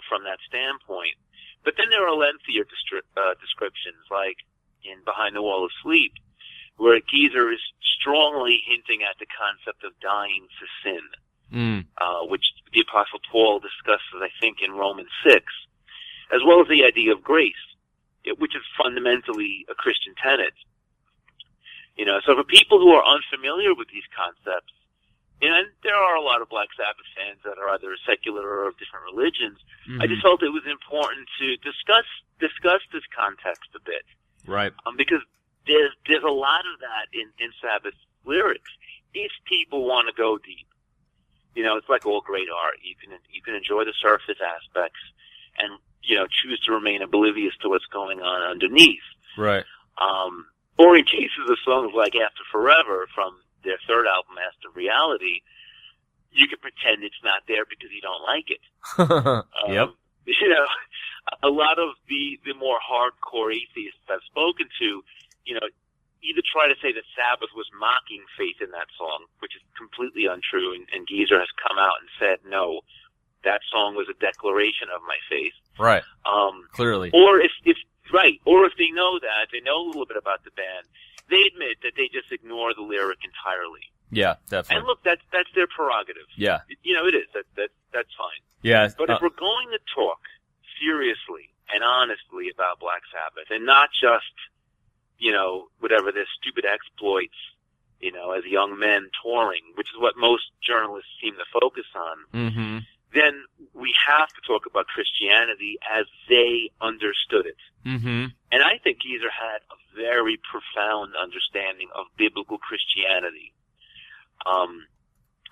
from that standpoint. But then there are lengthier descriptions, like in Behind the Wall of Sleep, where Geezer is strongly hinting at the concept of dying for sin, which the Apostle Paul discusses, I think, in Romans 6, as well as the idea of grace, which is fundamentally a Christian tenet. So for people who are unfamiliar with these concepts, and there are a lot of Black Sabbath fans that are either secular or of different religions, I just felt it was important to discuss this context a bit, right? Because there's a lot of that in Sabbath lyrics. If people want to go deep, it's like all great art. You can enjoy the surface aspects and choose to remain oblivious to what's going on underneath, right? Or in cases of songs like After Forever from their third album, Master Reality, you can pretend it's not there because you don't like it. Yep. A lot of the more hardcore atheists I've spoken to, either try to say that Sabbath was mocking faith in that song, which is completely untrue, and Geezer has come out and said, no, that song was a declaration of my faith. Right. Clearly. Or if they know that, they know a little bit about the band, they admit that they just ignore the lyric entirely. Yeah, definitely. And look, that's their prerogative. Yeah. It is. That's fine. Yeah. But if we're going to talk seriously and honestly about Black Sabbath, and not just, whatever their stupid exploits, as young men touring, which is what most journalists seem to focus on, then we have to talk about Christianity as they understood it. Mm-hmm. And I think Geezer had a very profound understanding of biblical Christianity,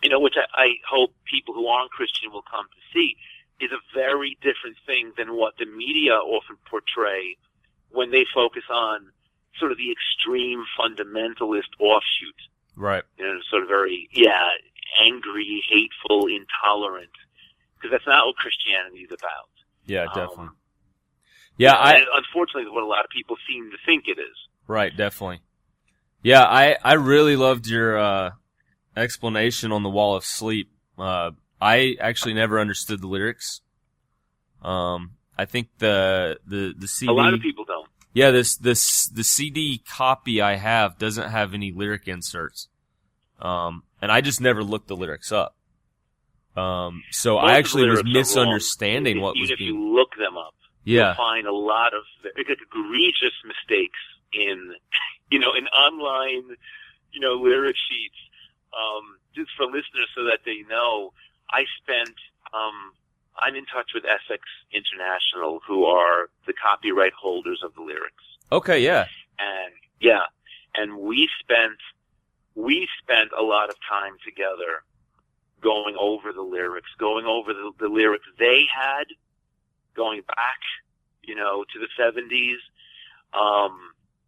which I hope people who aren't Christian will come to see, is a very different thing than what the media often portray when they focus on sort of the extreme fundamentalist offshoot. Right. Sort of very, angry, hateful, intolerant. Because that's not what Christianity is about. Yeah, definitely. Unfortunately, what a lot of people seem to think it is. Right, definitely. Yeah, I really loved your explanation on the Wall of Sleep. I actually never understood the lyrics. I think the CD. A lot of people don't. Yeah, the CD copy I have doesn't have any lyric inserts. And I just never looked the lyrics up. So Most I of actually the was lyrics are misunderstanding wrong. what was Even if being. you look them up, Yeah. you'll find a lot of egregious mistakes in, in online, lyric sheets. Just for listeners so that they know, I'm in touch with Essex International, who are the copyright holders of the lyrics. Okay, yeah. And we spent a lot of time together going over the lyrics, going over the lyrics they had, going back, to the 70s,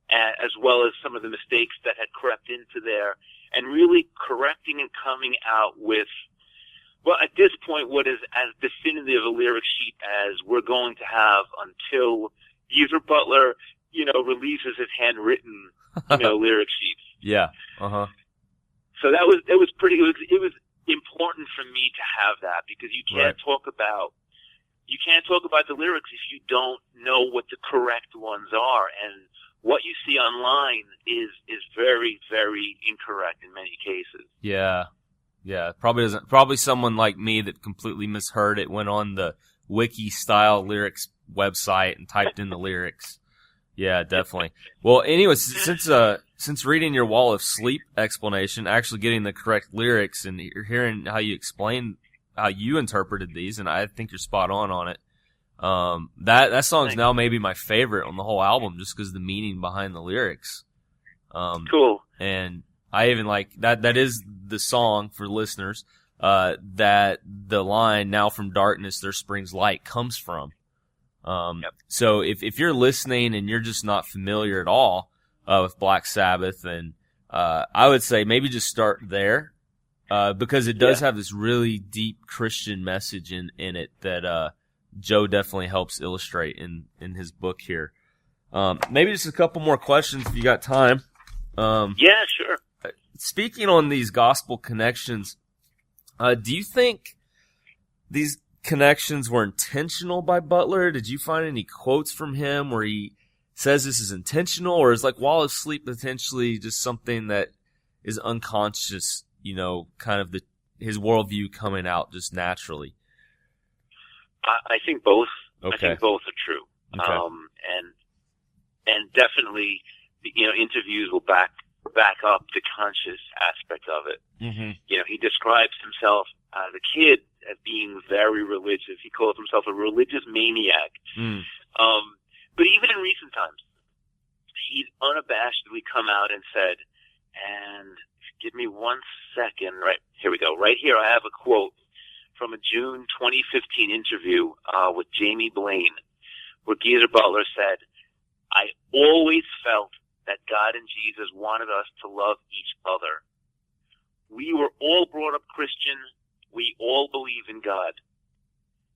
as well as some of the mistakes that had crept into there, and really correcting and coming out with, well, at this point, what is as definitive a lyric sheet as we're going to have until Geezer Butler, releases his handwritten, lyric sheets. Yeah. Uh-huh. So it was important for me to have that, because you can't talk about the lyrics if you don't know what the correct ones are, and what you see online is very, very incorrect in many cases. Yeah. Yeah. Probably someone like me that completely misheard it, went on the wiki style lyrics website and typed in the lyrics. Yeah, definitely. Well, anyways, since reading your Wall of Sleep explanation, actually getting the correct lyrics, and you're hearing how you explain how you interpreted these, and I think you're spot on it. That song's now maybe my favorite on the whole album, just because the meaning behind the lyrics. Cool. And I even like that is the song for listeners, that the line, "Now from darkness there springs light," comes from. So if you're listening and you're just not familiar at all, with Black Sabbath, and, I would say maybe just start there, because it does have this really deep Christian message in it that, Joe definitely helps illustrate in his book here. Maybe just a couple more questions if you got time. Yeah, sure. Speaking on these gospel connections, do you think these connections were intentional by Butler? Did you find any quotes from him where he says this is intentional, or is like Wall of Sleep potentially just something that is unconscious, kind of his worldview coming out just naturally? I think both. Okay. I think both are true. Okay. And definitely, interviews will back up the conscious aspect of it. Mm-hmm. He describes himself as a kid as being very religious. He calls himself a religious maniac. Mm. But even in recent times, he's unabashedly come out and said, and give me 1 second, right, here we go. Right here I have a quote from a June 2015 interview with Jamie Blaine, where Geezer Butler said, "I always felt that God and Jesus wanted us to love each other. We were all brought up Christian. We all believe in God."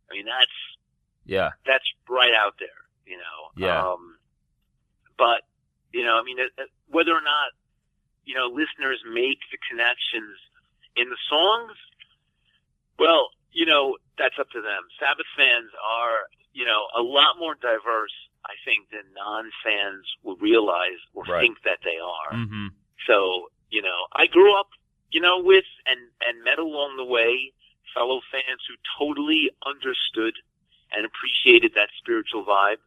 I mean, that's right out there, Yeah. But, whether or not, listeners make the connections in the songs, well, that's up to them. Sabbath fans are, a lot more diverse, I think, than non-fans will realize or think that they are. Mm-hmm. So, I grew up, with and met along the way fellow fans who totally understood and appreciated that spiritual vibe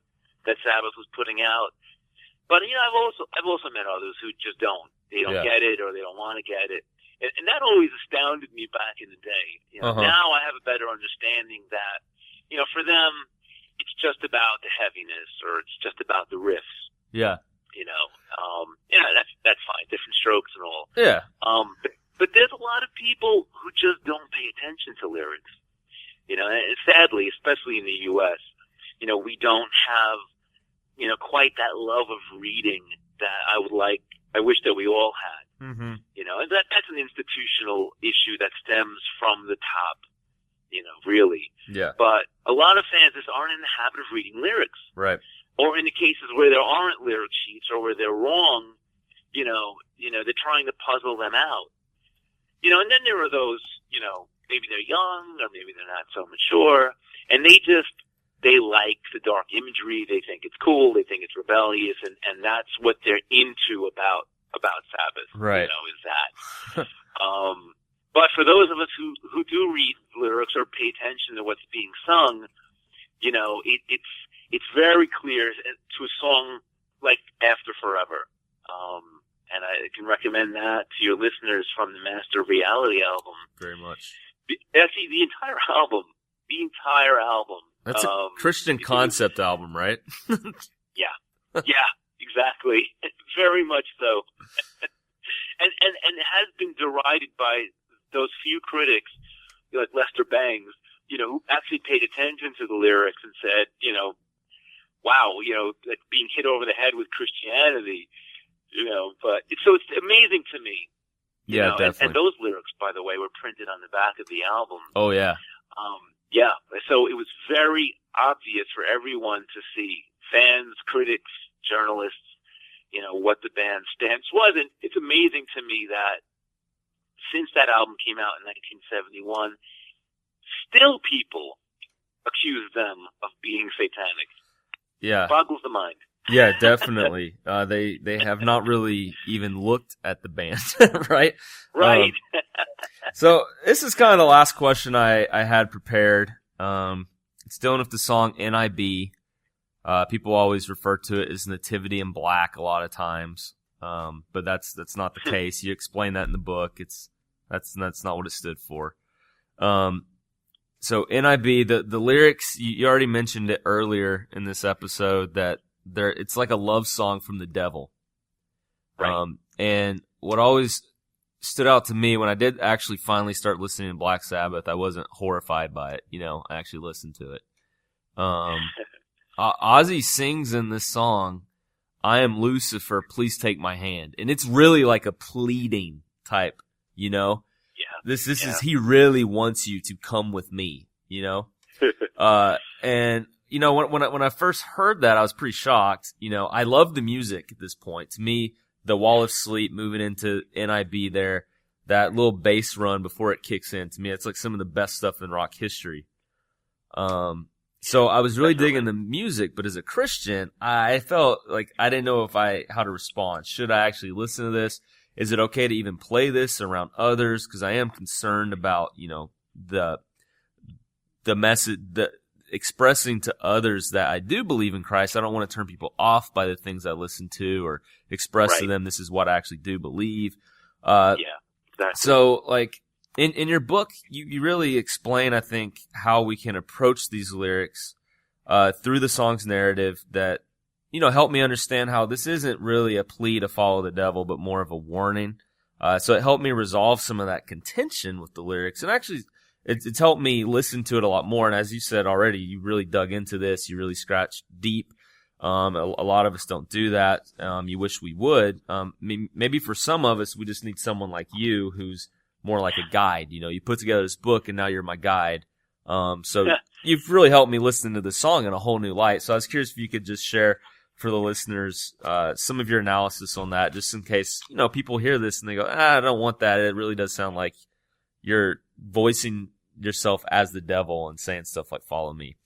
that Sabbath was putting out. But, I've also met others who just don't. They don't get it, or they don't want to get it. And that always astounded me back in the day. Now I have a better understanding that, for them, it's just about the heaviness, or it's just about the riffs. Yeah. That's fine. Different strokes and all. Yeah. But there's a lot of people who just don't pay attention to lyrics. And sadly, especially in the U.S., we don't have, quite that love of reading that I wish that we all had. Mm-hmm. And that's an institutional issue that stems from the top, really. Yeah. But a lot of fans just aren't in the habit of reading lyrics. Right. Or in the cases where there aren't lyric sheets, or where they're wrong, they're trying to puzzle them out. And then there are those, maybe they're young, or maybe they're not so mature, and they like the dark imagery, they think it's cool, they think it's rebellious, and that's what they're into about about Sabbath. Right. Is that. But for those of us who do read lyrics or pay attention to what's being sung, it's very clear to a song like After Forever. And I can recommend that to your listeners from the Master of Reality album. Very much. Actually, the entire album. That's a Christian concept album, right? Yeah, exactly. Very much so. and it has been derided by those few critics, like Lester Bangs, who actually paid attention to the lyrics and said, wow, like being hit over the head with Christianity, but it's amazing to me. Yeah, definitely. And those lyrics, by the way, were printed on the back of the album. Oh, yeah. Yeah. So it was very obvious for everyone to see, fans, critics, journalists, what the band's stance was. And it's amazing to me that since that album came out in 1971, still people accuse them of being satanic. Yeah. It boggles the mind. Yeah, definitely. They have not really even looked at the band, right? Right. So this is kind of the last question I had prepared. It's dealing with the song NIB. People always refer to it as Nativity in Black a lot of times. But that's not the case. You explain that in the book. That's not what it stood for. So NIB, the lyrics, you already mentioned it earlier in this episode that it's like a love song from the devil. Right. And what always stood out to me when I did actually finally start listening to Black Sabbath, I wasn't horrified by it. I actually listened to it. Ozzy sings in this song, "I am Lucifer, please take my hand." And it's really like a pleading type, Yeah. This is, he really wants you to come with me, And, when I first heard that, I was pretty shocked. I love the music at this point. To me, the Wall of Sleep moving into NIB there, that little bass run before it kicks in, to me, it's like some of the best stuff in rock history. So I was really digging the music, but as a Christian, I felt like I didn't know how to respond. Should I actually listen to this? Is it okay to even play this around others? Because I am concerned about, the message, expressing to others that I do believe in Christ. I don't want to turn people off by the things I listen to or express to them this is what I actually do believe. Exactly. So, like, in your book, you really explain, I think, how we can approach these lyrics through the song's narrative that, help me understand how this isn't really a plea to follow the devil, but more of a warning. So it helped me resolve some of that contention with the lyrics. And actually, it's helped me listen to it a lot more. And as you said already, you really dug into this. You really scratched deep. A lot of us don't do that. You wish we would. Maybe for some of us, we just need someone like you who's more like a guide. You put together this book and now you're my guide. So you've really helped me listen to the song in a whole new light. So I was curious if you could just share for the listeners some of your analysis on that, just in case, people hear this and they go, I don't want that. It really does sound like you're voicing yourself as the devil and saying stuff like "follow me."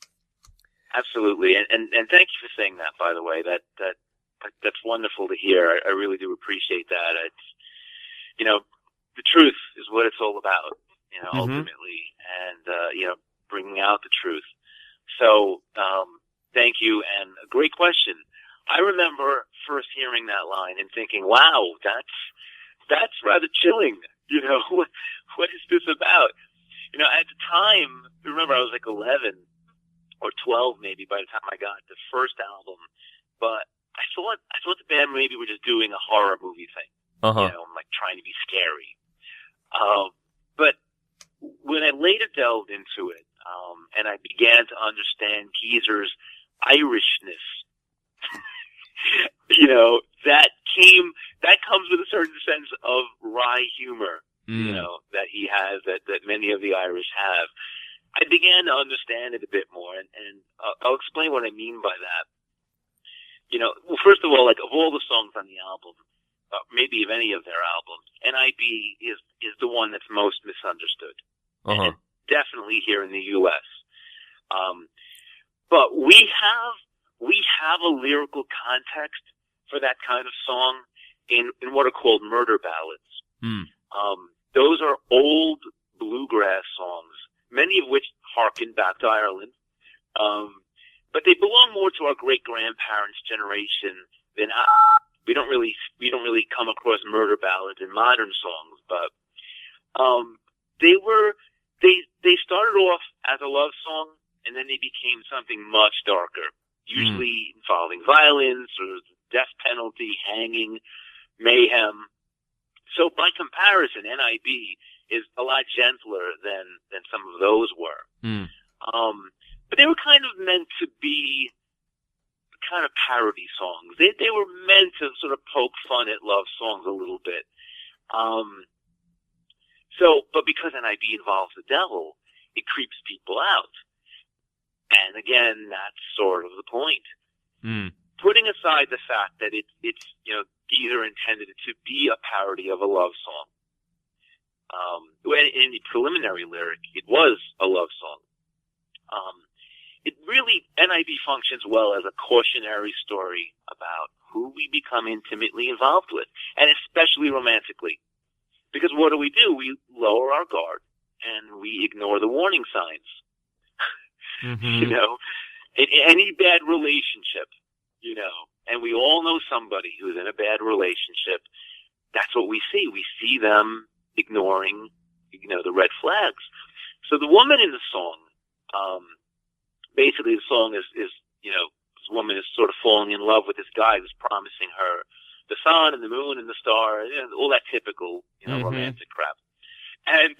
Absolutely, and thank you for saying that. By the way, that's wonderful to hear. I really do appreciate that. It's the truth is what it's all about, ultimately, and bringing out the truth. So thank you, and a great question. I remember first hearing that line and thinking, "Wow, that's rather chilling." What is this about? At the time, remember I was like 11 or 12 maybe by the time I got the first album, but I thought the band maybe were just doing a horror movie thing, like trying to be scary. But when I later delved into it, and I began to understand Geezer's Irishness, that comes with a certain sense of wry humor. That he has, that many of the Irish have. I began to understand it a bit more, and I'll explain what I mean by that. Well, first of all, like of all the songs on the album, maybe of any of their albums, NIB is the one that's most misunderstood, and definitely here in the U.S. But we have a lyrical context for that kind of song in what are called murder ballads. Mm. Those are old bluegrass songs, many of which harken back to Ireland. But they belong more to our great grandparents' generation than we don't really come across murder ballads in modern songs. But they started off as a love song, and then they became something much darker, usually involving violence or death penalty, hanging, mayhem. So by comparison, NIB is a lot gentler than some of those were. Mm. But they were kind of meant to be kind of parody songs. They were meant to sort of poke fun at love songs a little bit. But because NIB involves the devil, it creeps people out. And again, that's sort of the point. Mm. Putting aside the fact that it's these are intended to be a parody of a love song. In the preliminary lyric, it was a love song. It really, NIB functions well as a cautionary story about who we become intimately involved with, and especially romantically. Because what do? We lower our guard, and we ignore the warning signs. Mm-hmm. In any bad relationship, and we all know somebody who's in a bad relationship, that's what we see. We see them ignoring, the red flags. So the woman in the song, basically the song is this woman is sort of falling in love with this guy who's promising her the sun and the moon and the stars, all that typical, romantic crap. And,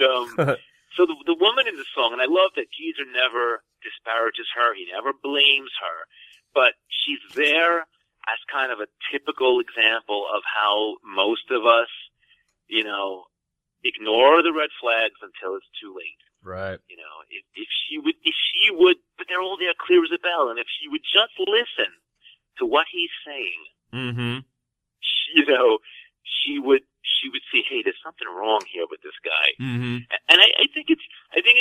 so the woman in the song, and I love that Geezer never disparages her. He never blames her, but she's there as kind of a typical example of how most of us, ignore the red flags until it's too late. Right. If she would, but they're all there clear as a bell, and if she would just listen to what he's saying, mm-hmm. she would see, hey, there's something wrong here with this guy. Mm-hmm. And I think it's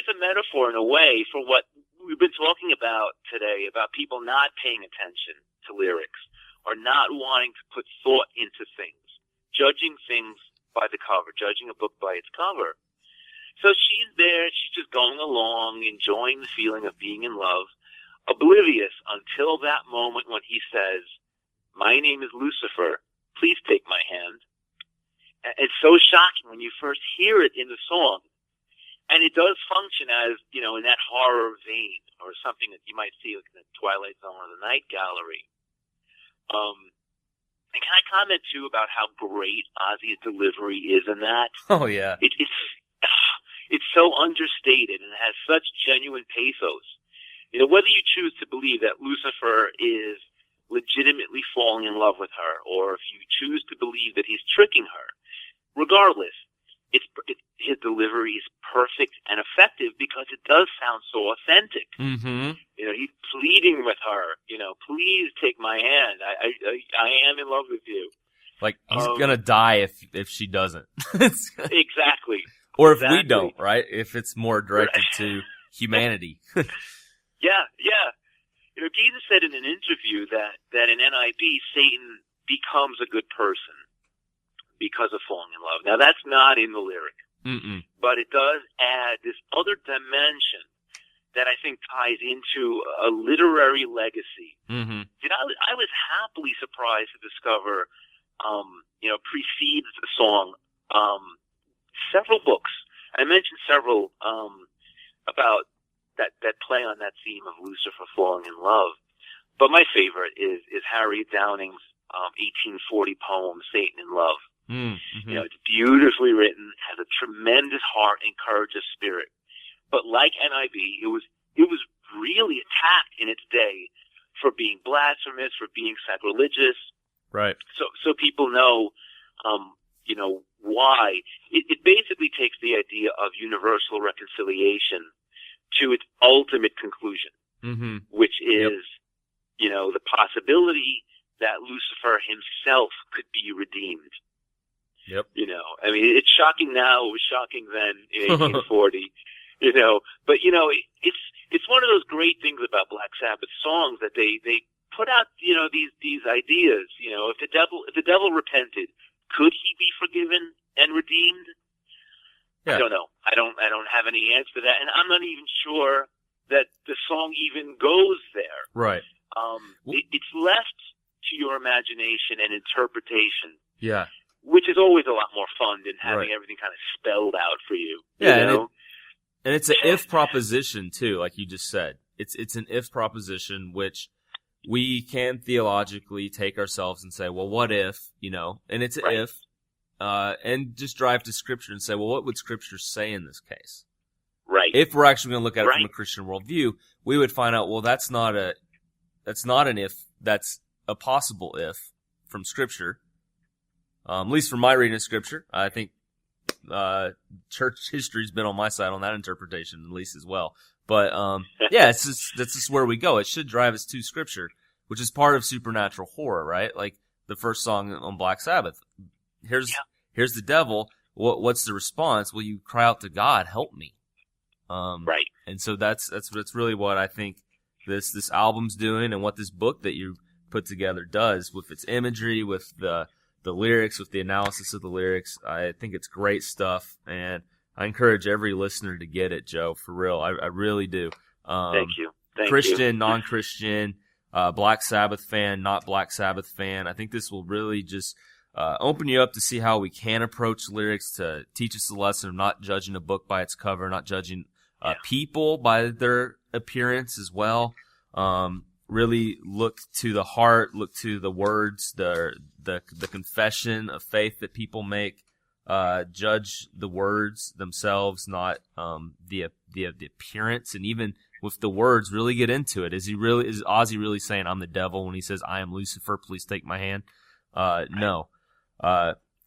a metaphor in a way for what we've been talking about today, about people not paying attention to lyrics or not wanting to put thought into things, judging things by the cover, judging a book by its cover. So she's there, she's just going along, enjoying the feeling of being in love, oblivious until that moment when he says, my name is Lucifer, please take my hand. It's so shocking when you first hear it in the song. And it does function as, in that horror vein, or something that you might see like in the Twilight Zone or the Night Gallery. And can I comment, too, about how great Ozzy's delivery is in that? Oh, yeah. It's so understated and has such genuine pathos. Whether you choose to believe that Lucifer is legitimately falling in love with her, or if you choose to believe that he's tricking her, regardless, his delivery is perfect and effective because it does sound so authentic. Mm-hmm. He's pleading with her, please take my hand. I am in love with you. Like, he's gonna die if she doesn't. Exactly. Or if we don't, right? If it's more directed to humanity. Yeah. Jesus said in an interview that in NIB, Satan becomes a good person because of falling in love. Now, that's not in the lyric. Mm-mm. But it does add this other dimension that I think ties into a literary legacy. Mm-hmm. I was happily surprised to discover, precedes the song, several books. I mentioned several about that play on that theme of Lucifer falling in love. But my favorite is Harriet Downing's 1840 poem, Satan in Love. Mm-hmm. It's beautifully written, has a tremendous heart and courage of spirit. But like NIB, it was really attacked in its day for being blasphemous, for being sacrilegious. Right. So people know, why. It basically takes the idea of universal reconciliation to its ultimate conclusion, mm-hmm. which is, the possibility that Lucifer himself could be redeemed. Yep. It's shocking now. It was shocking then in 1840. But it's one of those great things about Black Sabbath songs that they put out, these ideas. If the devil repented, could he be forgiven and redeemed? Yeah. I don't know. I don't have any answer to that, and I'm not even sure that the song even goes there. Right. It's left to your imagination and interpretation. Yeah. Which is always a lot more fun than having Right. everything kind of spelled out for you. Yeah, and it's an if proposition too, like you just said. It's an if proposition, which we can theologically take ourselves and say, well, what if, and it's an Right. if, and just drive to Scripture and say, well, what would Scripture say in this case? Right. If we're actually going to look at it Right. from a Christian worldview, we would find out, well, that's not an if, that's a possible if from Scripture. At least from my reading of Scripture, I think church history's been on my side on that interpretation, at least as well. But yeah, that's just where we go. It should drive us to Scripture, which is part of supernatural horror, right? Like the first song on Black Sabbath. Here's the devil. What's the response? Well, you cry out to God, help me. Right. And so that's really what I think this album's doing, and what this book that you put together does with its imagery, with the lyrics, with the analysis of the lyrics. I think it's great stuff, and I encourage every listener to get it, Joe, for real. I really do. Thank you. Christian, non-Christian, Black Sabbath fan, not Black Sabbath fan. I think this will really just open you up to see how we can approach lyrics, to teach us the lesson of not judging a book by its cover, not judging people by their appearance as well. Really look to the heart, look to the words, the confession of faith that people make. Judge the words themselves, not the appearance. And even with the words, really get into it. Is Ozzy really saying I'm the devil when he says I am Lucifer? Please take my hand. No.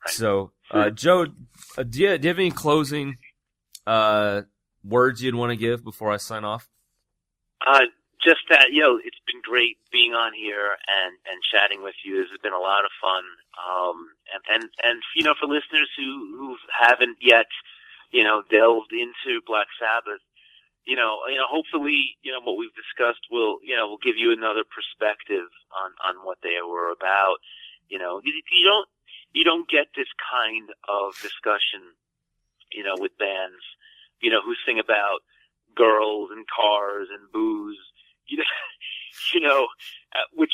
So, Joe, do you have any closing words you'd want to give before I sign off? Just that, it's been great being on here and chatting with you. This has been a lot of fun. And for listeners who haven't yet, delved into Black Sabbath, hopefully, what we've discussed will give you another perspective on what they were about. You don't get this kind of discussion, with bands, who sing about girls and cars and booze, which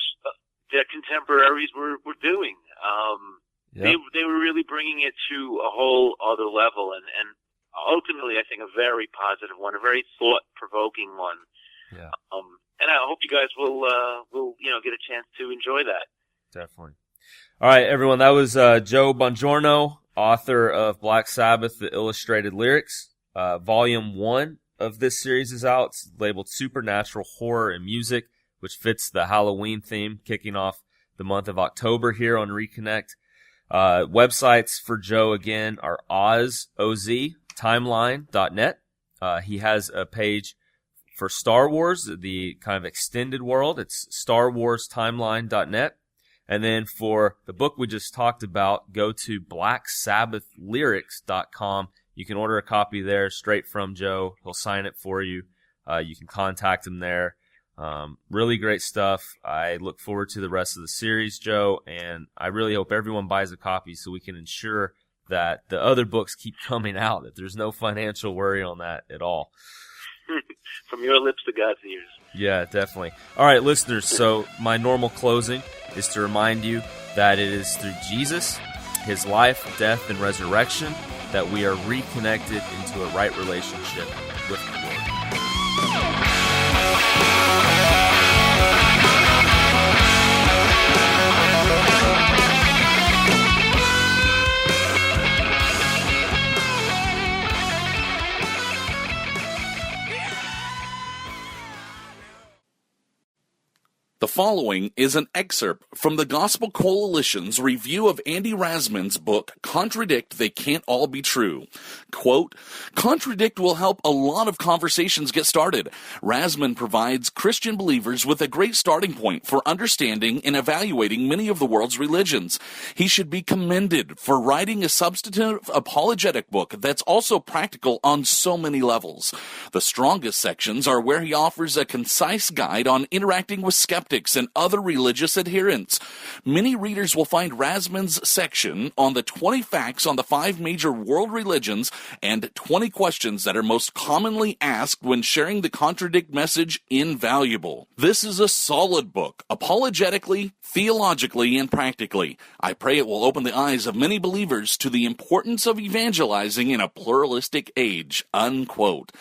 their contemporaries were doing. They were really bringing it to a whole other level, and ultimately, I think a very positive one, a very thought-provoking one. Yeah. And I hope you guys will get a chance to enjoy that. Definitely. All right, everyone. That was Joe Bongiorno, author of Black Sabbath: The Illustrated Lyrics. Volume 1 of this series is out. It's labeled Supernatural Horror and Music, which fits the Halloween theme, kicking off the month of October here on Reconnect. Websites for Joe, again, are timeline.net. He has a page for Star Wars, the kind of extended world. It's starwarstimeline.net. And then for the book we just talked about, go to blacksabbathlyrics.com. You can order a copy there straight from Joe. He'll sign it for you. You can contact him there. Really great stuff. I look forward to the rest of the series, Joe, and I really hope everyone buys a copy so we can ensure that the other books keep coming out, that there's no financial worry on that at all. From your lips to God's ears. Yeah, definitely. All right, listeners, so my normal closing is to remind you that it is through Jesus, his life, death, and resurrection, that we are reconnected into a right relationship with the Lord. The following is an excerpt from the Gospel Coalition's review of Andy Rasman's book, Contradict, They Can't All Be True. Quote, Contradict will help a lot of conversations get started. Rasman provides Christian believers with a great starting point for understanding and evaluating many of the world's religions. He should be commended for writing a substantive apologetic book that's also practical on so many levels. The strongest sections are where he offers a concise guide on interacting with skeptics Catholics and other religious adherents. Many readers will find Rasman's section on the 20 facts on the 5 major world religions and 20 questions that are most commonly asked when sharing the Contradict message invaluable. This is a solid book, apologetically, theologically, and practically. I pray it will open the eyes of many believers to the importance of evangelizing in a pluralistic age, unquote.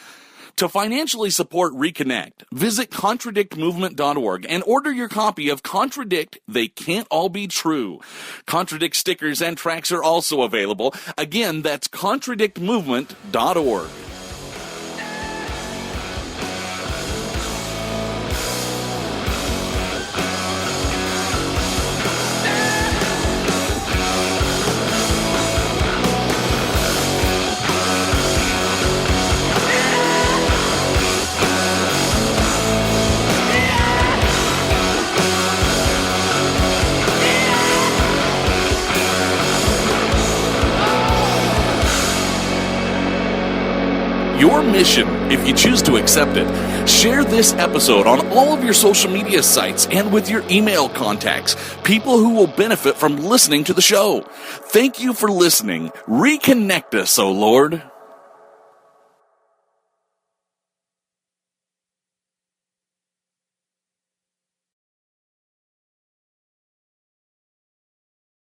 To financially support Reconnect, visit contradictmovement.org and order your copy of Contradict, They Can't All Be True. Contradict stickers and tracks are also available. Again, that's contradictmovement.org. Your mission, if you choose to accept it, share this episode on all of your social media sites and with your email contacts, people who will benefit from listening to the show. Thank you for listening. Reconnect us, O Lord.